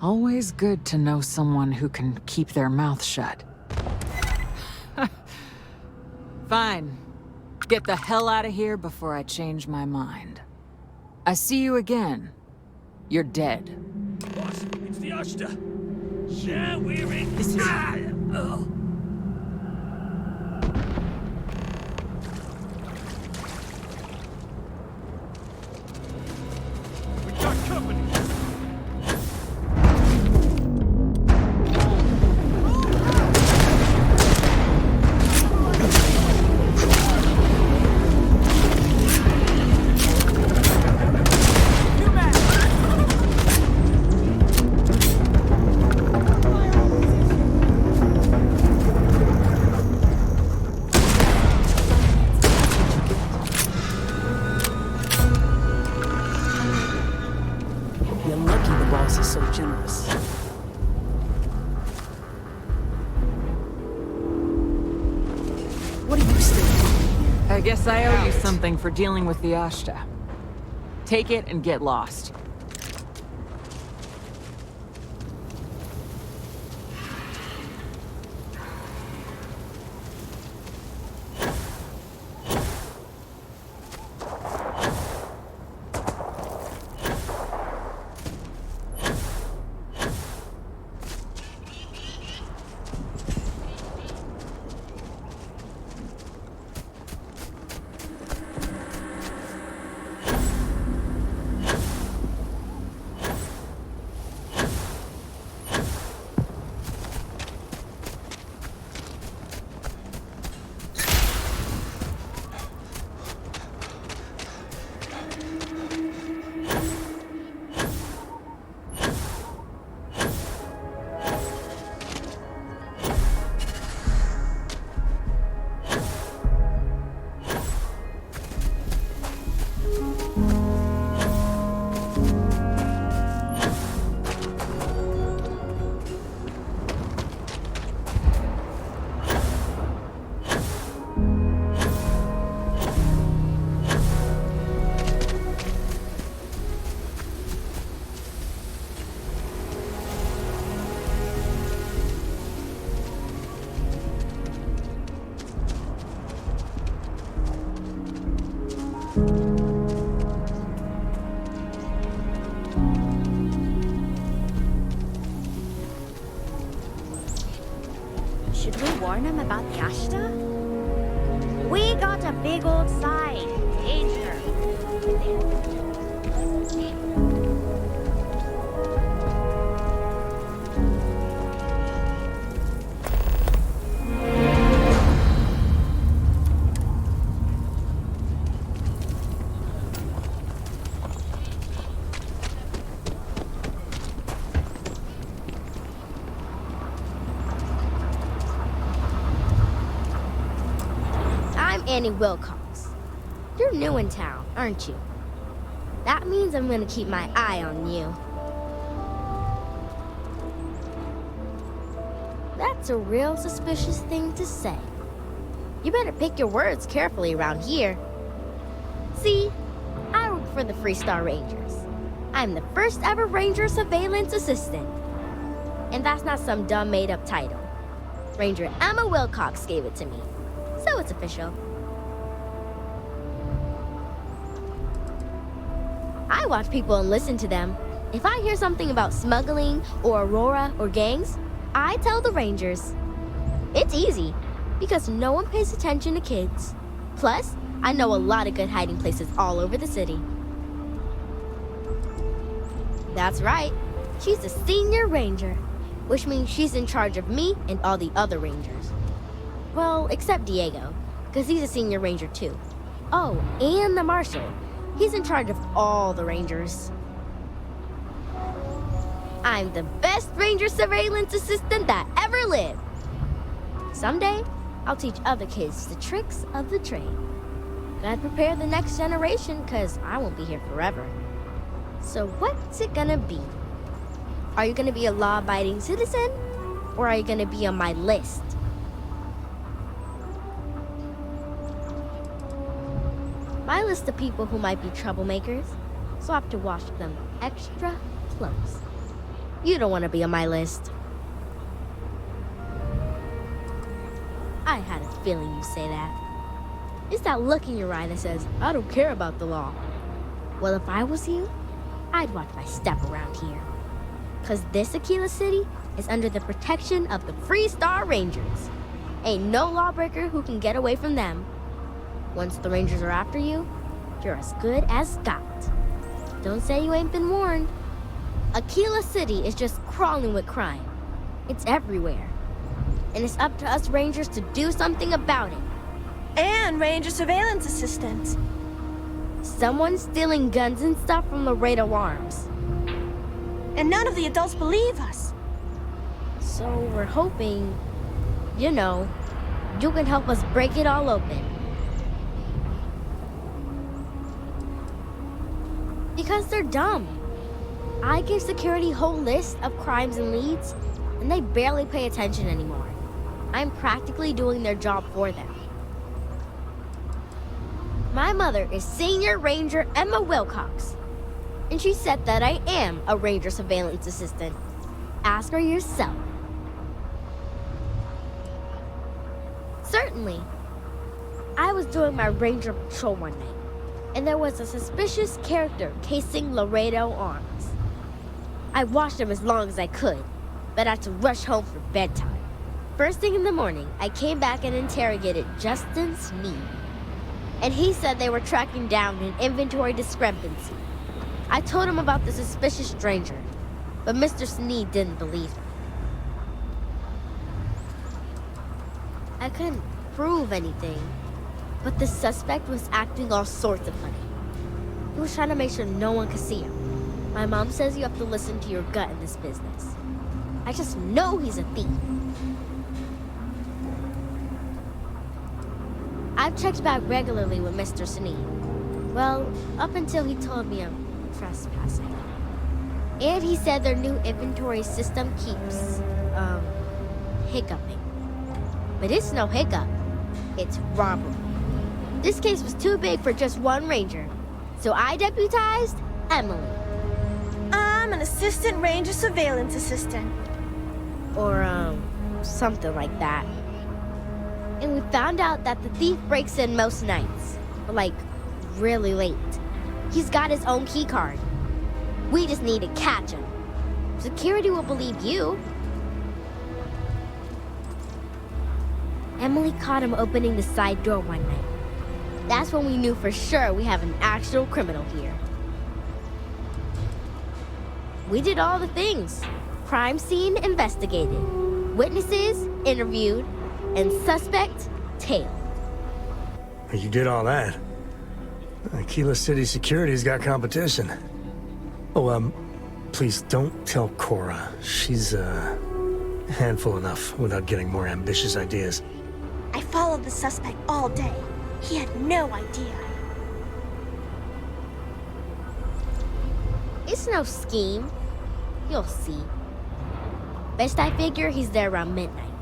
Always good to know someone who can keep their mouth shut. Fine. Get the hell out of here before I change my mind. I see you again. You're dead. Boss, it's the Ashta. Yeah, we're in. Oh. We got company. You're lucky the boss is so generous. What are you still doing? I guess I owe you something for dealing with the Ashta. Take it and get lost. warn him about the Ashta? We got a big old sign. Danger. Annie Wilcox. You're new in town, aren't you? That means I'm gonna keep my eye on you. That's a real suspicious thing to say. You better pick your words carefully around here. See, I work for the Freestar Rangers. I'm the first ever Ranger Surveillance Assistant. And that's not some dumb made-up title. Ranger Emma Wilcox gave it to me, so it's official. I watch people and listen to them. If I hear something about smuggling or Aurora or gangs, I tell the Rangers. It's easy, because no one pays attention to kids. Plus, I know a lot of good hiding places all over the city. That's right. She's the senior ranger, which means she's in charge of me and all the other rangers. Well, except Diego, because he's a senior ranger too. Oh, and the marshal. He's in charge of all the rangers. I'm the best ranger surveillance assistant that ever lived. Someday, I'll teach other kids the tricks of the trade. Gotta prepare the next generation, because I won't be here forever. So what's it gonna be? Are you gonna be a law-abiding citizen? Or are you gonna be on my list? My list of people who might be troublemakers, so I have to watch them extra close. You don't want to be on my list. I had a feeling you'd say that. It's that look in your eye that says, I don't care about the law. Well, if I was you, I'd watch my step around here. Because this Aquila City is under the protection of the Freestar Rangers. Ain't no lawbreaker who can get away from them. Once the Rangers are after you, you're as good as got. Don't say you ain't been warned. Aquila City is just crawling with crime. It's everywhere. And it's up to us Rangers to do something about it. And Ranger Surveillance Assistant. Someone's stealing guns and stuff from Laredo Arms. And none of the adults believe us. So we're hoping, you know, you can help us break it all open. Because they're dumb. I give security a whole list of crimes and leads, and they barely pay attention anymore. I'm practically doing their job for them. My mother is Senior Ranger Emma Wilcox, and she said that I am a Ranger Surveillance Assistant. Ask her yourself. Certainly. I was doing my Ranger patrol one night, and there was a suspicious character casing Laredo Arms. I watched him as long as I could, but I had to rush home for bedtime. First thing in the morning, I came back and interrogated Justin Sneed. And he said they were tracking down an inventory discrepancy. I told him about the suspicious stranger, but Mr. Sneed didn't believe me. I couldn't prove anything, but the suspect was acting all sorts of funny. He was trying to make sure no one could see him. My mom says you have to listen to your gut in this business. I just know he's a thief. I've checked back regularly with Mr. Sneed. Well, up until he told me I'm trespassing. And he said their new inventory system keeps, hiccuping. But it's no hiccup. It's robbery. This case was too big for just one ranger, so I deputized Emily. I'm an Assistant Ranger Surveillance Assistant. Or, something like that. And we found out that the thief breaks in most nights, but like, really late. He's got his own key card. We just need to catch him. Security will believe you. Emily caught him opening the side door one night. That's when we knew for sure we have an actual criminal here. We did all the things. Crime scene investigated, witnesses interviewed, and suspect tailed. You did all that. Aquila City Security's got competition. Oh, please don't tell Cora. She's, handful enough without getting more ambitious ideas. I followed the suspect all day. He had no idea. It's no scheme. You'll see. Best I figure he's there around midnight.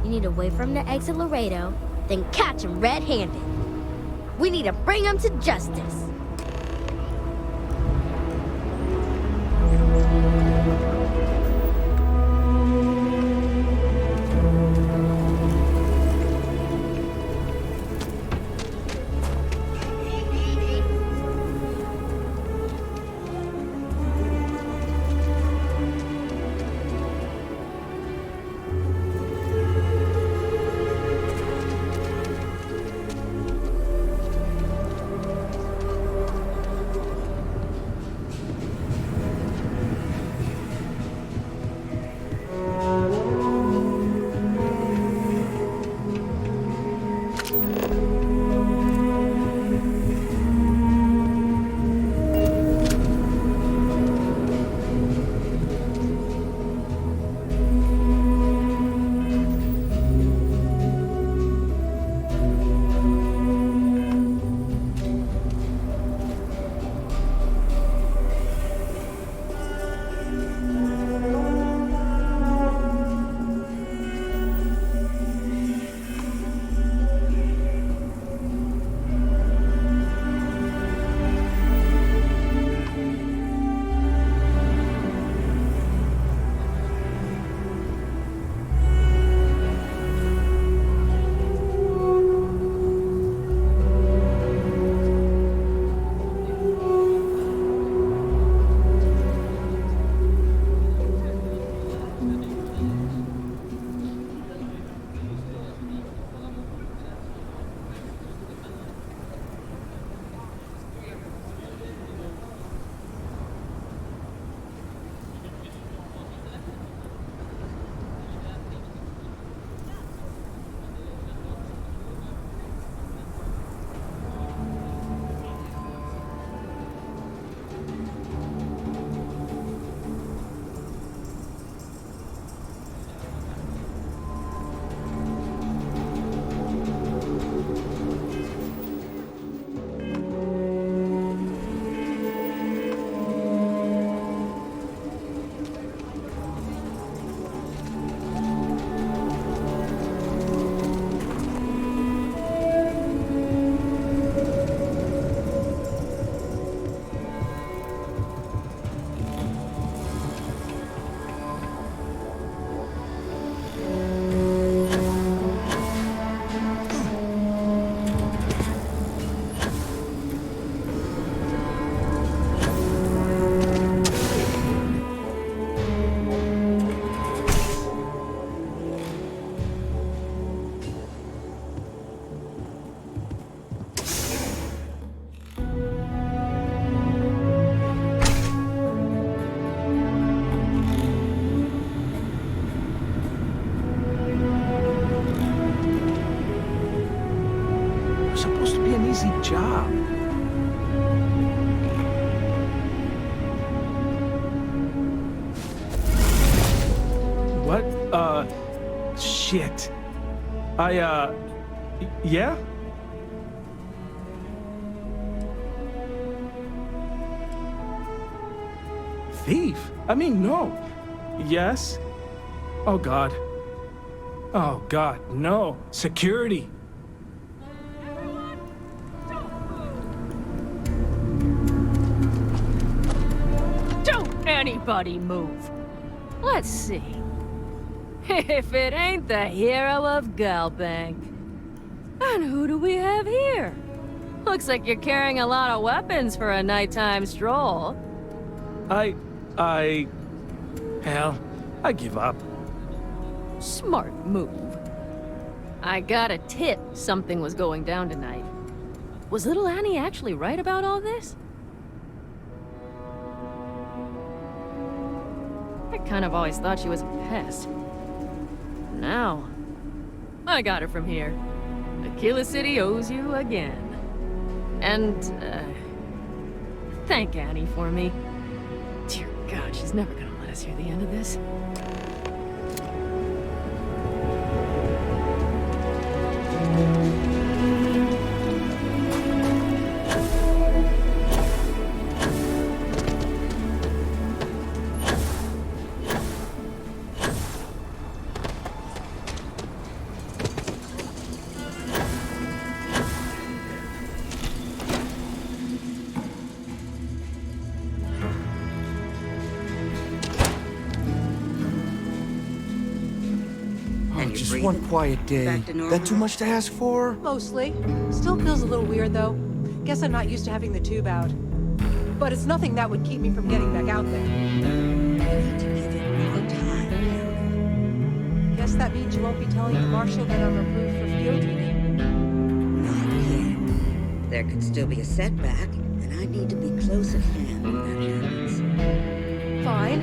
You need to wait for him to exit Laredo, then catch him red-handed. We need to bring him to justice. Easy job. What? Shit. Yeah? Thief? I mean, no. Yes? Oh, God. Oh, God, no. Security. Anybody move. Let's see. If it ain't the hero of Galbank. And who do we have here? Looks like you're carrying a lot of weapons for a nighttime stroll. Hell, I give up. Smart move. I got a tip something was going down tonight. Was little Annie actually right about all this? I kind of always thought she was a pest. Now, I got it from here. Aquila City owes you again. And, thank Annie for me. Dear God, she's never gonna let us hear the end of this. Just one quiet day. That too much to ask for? Mostly. Still feels a little weird, though. Guess I'm not used to having the tube out. But it's nothing that would keep me from getting back out there. Guess that means you won't be telling the Marshal that I'm approved for field duty. Not yet. There could still be a setback, and I need to be close at hand when that happens. Fine.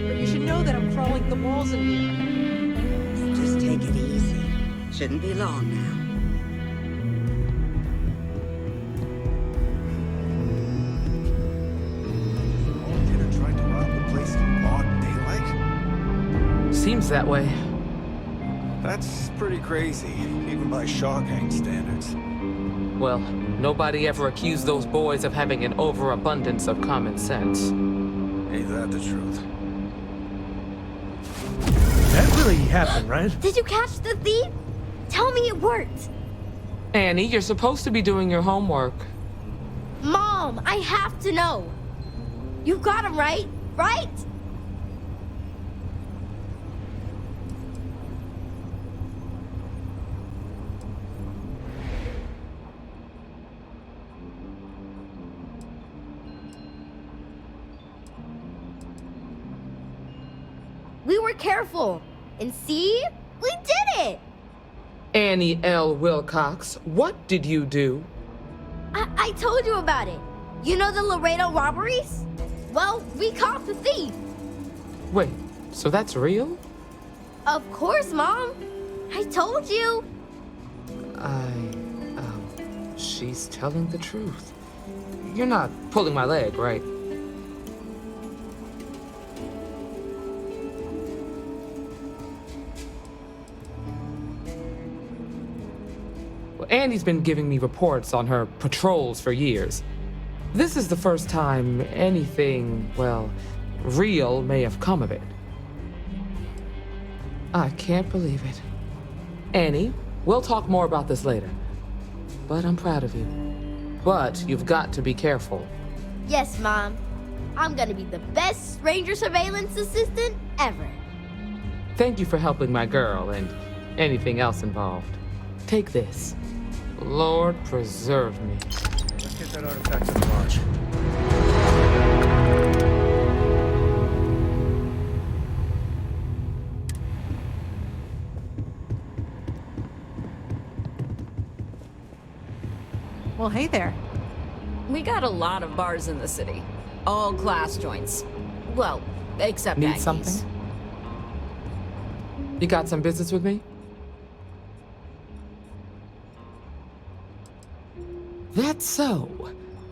But you should know that I'm crawling the walls in here. Just take it easy. Shouldn't be long now. Dinner tried to rob the place in broad daylight? Seems that way. That's pretty crazy, even by Shawgang standards. Well, nobody ever accused those boys of having an overabundance of common sense. Ain't that the truth? That really happened, right? Did you catch the thief? Tell me it worked. Annie, you're supposed to be doing your homework. Mom, I have to know. You got him, right? Right? We were careful. And see? We did it! Annie L. Wilcox, what did you do? I told you about it. You know the Laredo robberies? Well, we caught the thief. Wait, so that's real? Of course, Mom. I told you. She's telling the truth. You're not pulling my leg, right? Well, Annie's been giving me reports on her patrols for years. This is the first time anything, well, real may have come of it. I can't believe it. Annie, we'll talk more about this later. But I'm proud of you. But you've got to be careful. Yes, Mom. I'm gonna be the best ranger surveillance assistant ever. Thank you for helping my girl and anything else involved. Take this. Lord preserve me. Let's get that artifact in the lodge. Well, hey there. We got a lot of bars in the city. All glass joints. Well, except Need Agnes. something? You got some business with me? That's so.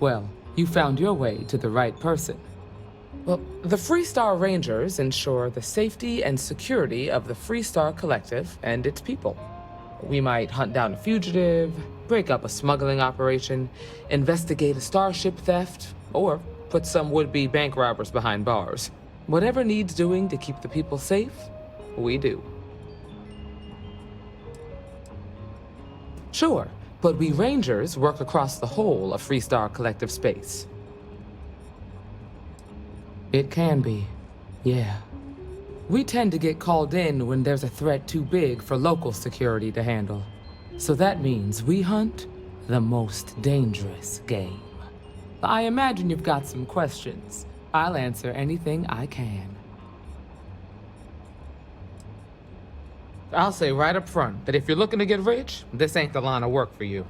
Well, you found your way to the right person. Well, the Freestar Rangers ensure the safety and security of the Freestar Collective and its people. We might hunt down a fugitive, break up a smuggling operation, investigate a starship theft, or put some would-be bank robbers behind bars. Whatever needs doing to keep the people safe, we do. Sure, but we Rangers work across the whole of Freestar Collective space. It can be, yeah. We tend to get called in when there's a threat too big for local security to handle. So that means we hunt the most dangerous game. I imagine you've got some questions. I'll answer anything I can. I'll say right up front that if you're looking to get rich, this ain't the line of work for you.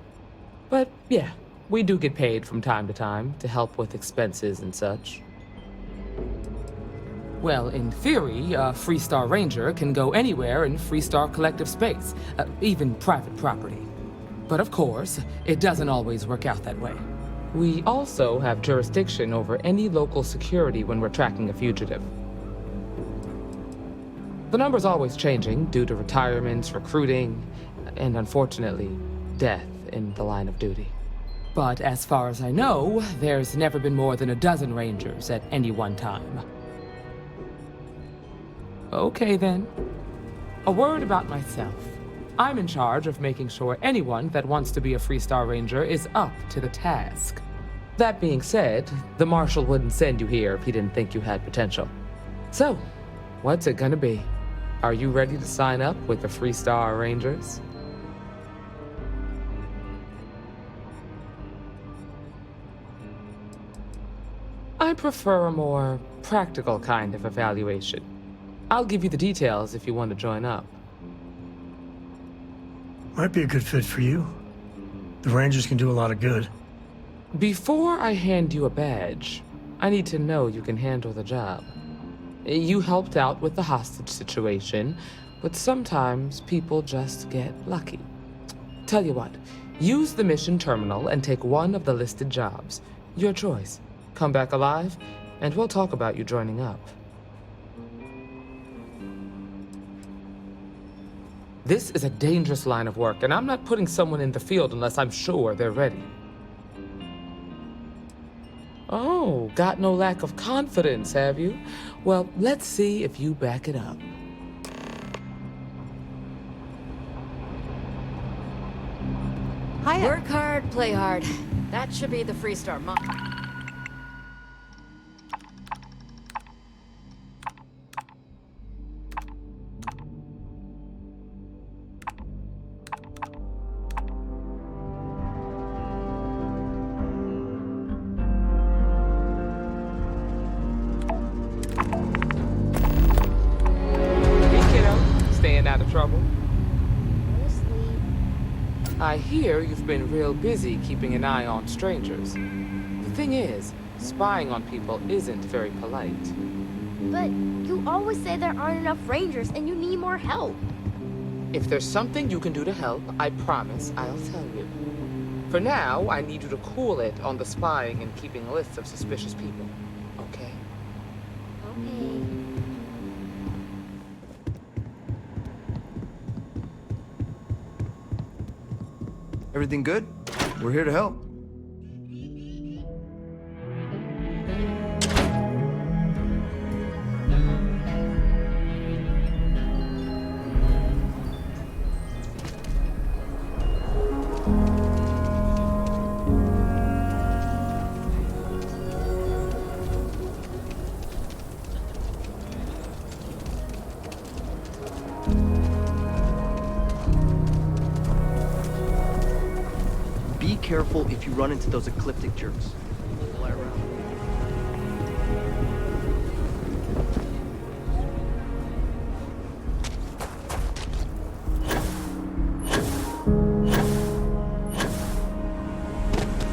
But yeah, we do get paid from time to time to help with expenses and such. Well, in theory, a Freestar Ranger can go anywhere in Freestar Collective space, even private property. But of course, it doesn't always work out that way. We also have jurisdiction over any local security when we're tracking a fugitive. The number's always changing due to retirements, recruiting, and unfortunately, death in the line of duty. But as far as I know, there's never been more than a dozen Rangers at any one time. Okay then. A word about myself. I'm in charge of making sure anyone that wants to be a Freestar Ranger is up to the task. That being said, the Marshal wouldn't send you here if he didn't think you had potential. So, what's it gonna be? Are you ready to sign up with the Freestar Rangers? I prefer a more practical kind of evaluation. I'll give you the details if you want to join up. Might be a good fit for you. The Rangers can do a lot of good. Before I hand you a badge, I need to know you can handle the job. You helped out with the hostage situation, but sometimes people just get lucky. Tell you what, use the mission terminal and take one of the listed jobs. Your choice. Come back alive, and we'll talk about you joining up. This is a dangerous line of work, and I'm not putting someone in the field unless I'm sure they're ready. Oh, got no lack of confidence, have you? Well, let's see if you back it up. Hiya. Work hard, play hard. That should be the Freestar motto. Out of trouble? I hear you've been real busy keeping an eye on strangers. The thing is, spying on people isn't very polite. But you always say there aren't enough Rangers and you need more help. If there's something you can do to help, I promise I'll tell you. For now, I need you to cool it on the spying and keeping lists of suspicious people. Okay? Okay. Everything good? We're here to help. Be careful if you run into those ecliptic jerks. Fly around.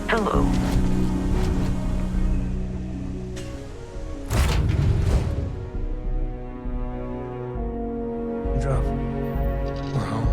Hello. Drop. We're home.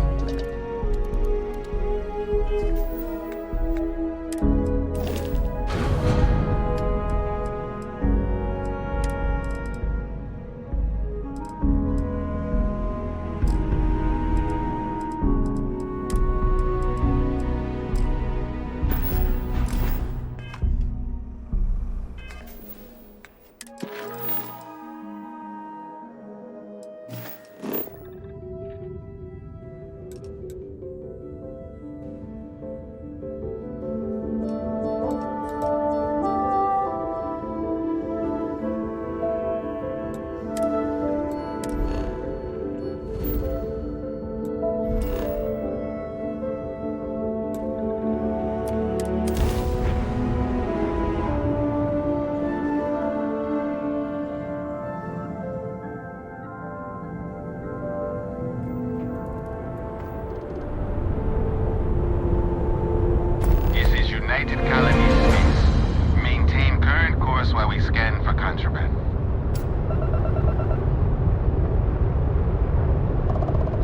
United Colonies space. Maintain current course while we scan for contraband.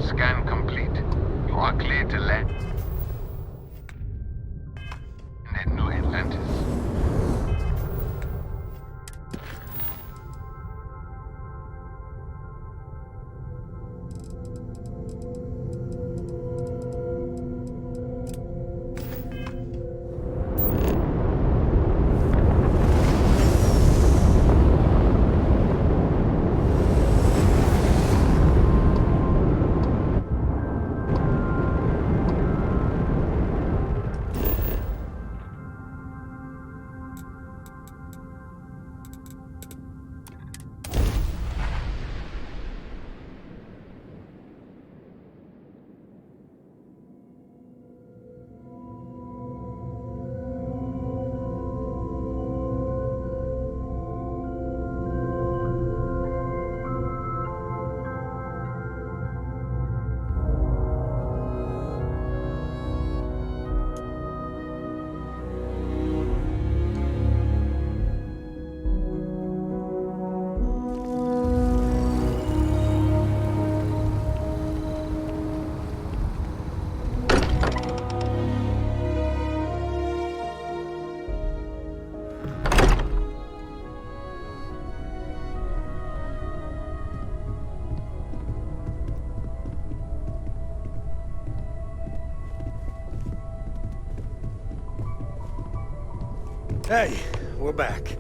Scan complete. You are cleared to land at New Atlantis. Hey, we're back.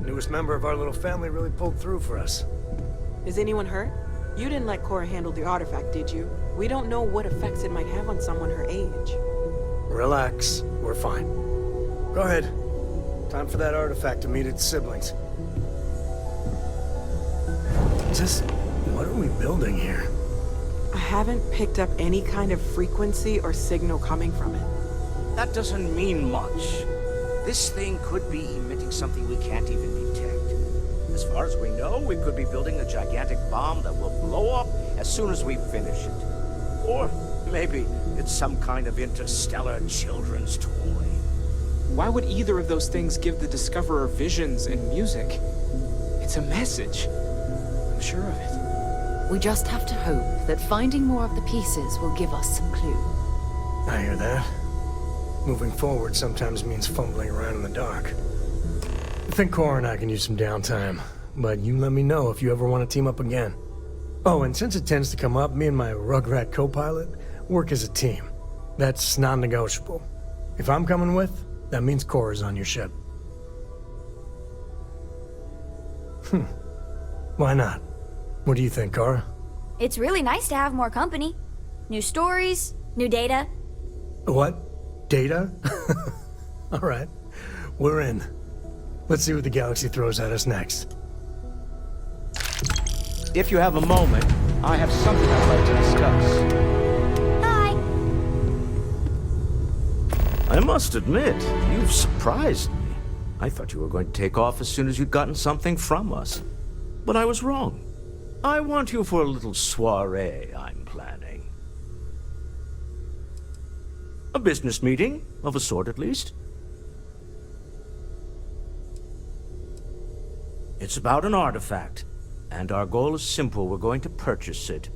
Newest member of our little family really pulled through for us. Is anyone hurt? You didn't let Cora handle the artifact, did you? We don't know what effects it might have on someone her age. Relax, we're fine. Go ahead. Time for that artifact to meet its siblings. Just, what are we building here? I haven't picked up any kind of frequency or signal coming from it. That doesn't mean much. This thing could be emitting something we can't even detect. As far as we know, we could be building a gigantic bomb that will blow up as soon as we finish it. Or maybe it's some kind of interstellar children's toy. Why would either of those things give the Discoverer visions and music? It's a message. I'm sure of it. We just have to hope that finding more of the pieces will give us some clue. I hear that. Moving forward sometimes means fumbling around in the dark. I think Cora and I can use some downtime, but you let me know if you ever want to team up again. Oh, and since it tends to come up, me and my Rugrat co-pilot work as a team. That's non-negotiable. If I'm coming with, that means Cora's on your ship. Why not? What do you think, Cora? It's really nice to have more company. New stories, new data. What? Data? All right, we're in. Let's see what the galaxy throws at us next. If you have a moment, I have something I'd like to discuss. Hi. I must admit, you've surprised me. I thought you were going to take off as soon as you'd gotten something from us. But I was wrong. I want you for a little soiree I'm planning. A business meeting, of a sort at least. It's about an artifact, and our goal is simple. We're going to purchase it.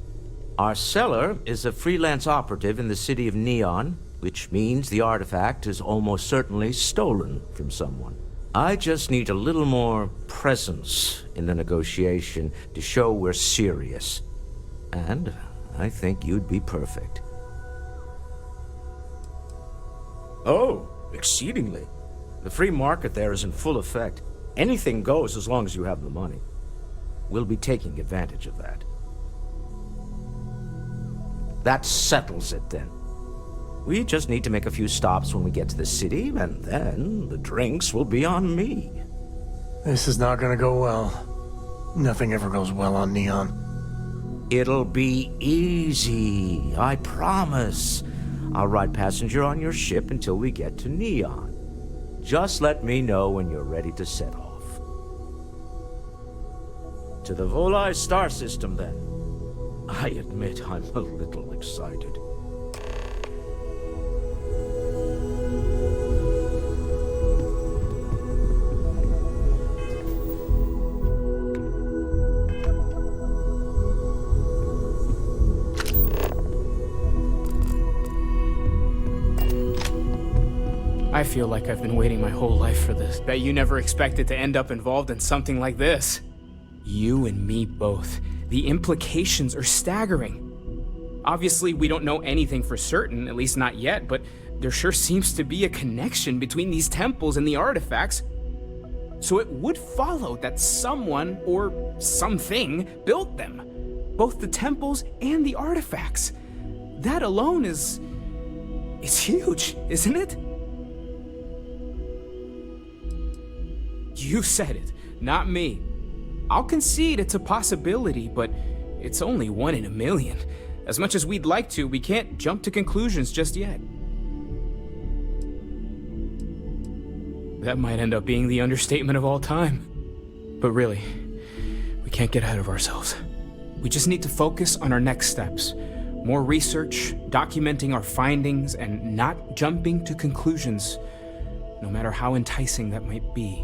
Our seller is a freelance operative in the city of Neon, which means the artifact is almost certainly stolen from someone. I just need a little more presence in the negotiation to show we're serious. And I think you'd be perfect. Oh, exceedingly. The free market there is in full effect. Anything goes as long as you have the money. We'll be taking advantage of that. That settles it then. We just need to make a few stops when we get to the city, and then the drinks will be on me. This is not gonna go well. Nothing ever goes well on Neon. It'll be easy, I promise. I'll ride passenger on your ship until we get to Neon. Just let me know when you're ready to set off. To the Volai star system, then. I admit I'm a little excited. I feel like I've been waiting my whole life for this. Bet you never expected to end up involved in something like this. You and me both. The implications are staggering. Obviously, we don't know anything for certain, at least not yet, but there sure seems to be a connection between these temples and the artifacts. So it would follow that someone or something built them. Both the temples and the artifacts. That alone is huge, isn't it? You said it, not me. I'll concede it's a possibility, but it's only 1 in a million. As much as we'd like to, we can't jump to conclusions just yet. That might end up being the understatement of all time. But really, we can't get ahead of ourselves. We just need to focus on our next steps. More research, documenting our findings, and not jumping to conclusions, no matter how enticing that might be.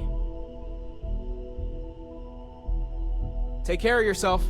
Take care of yourself.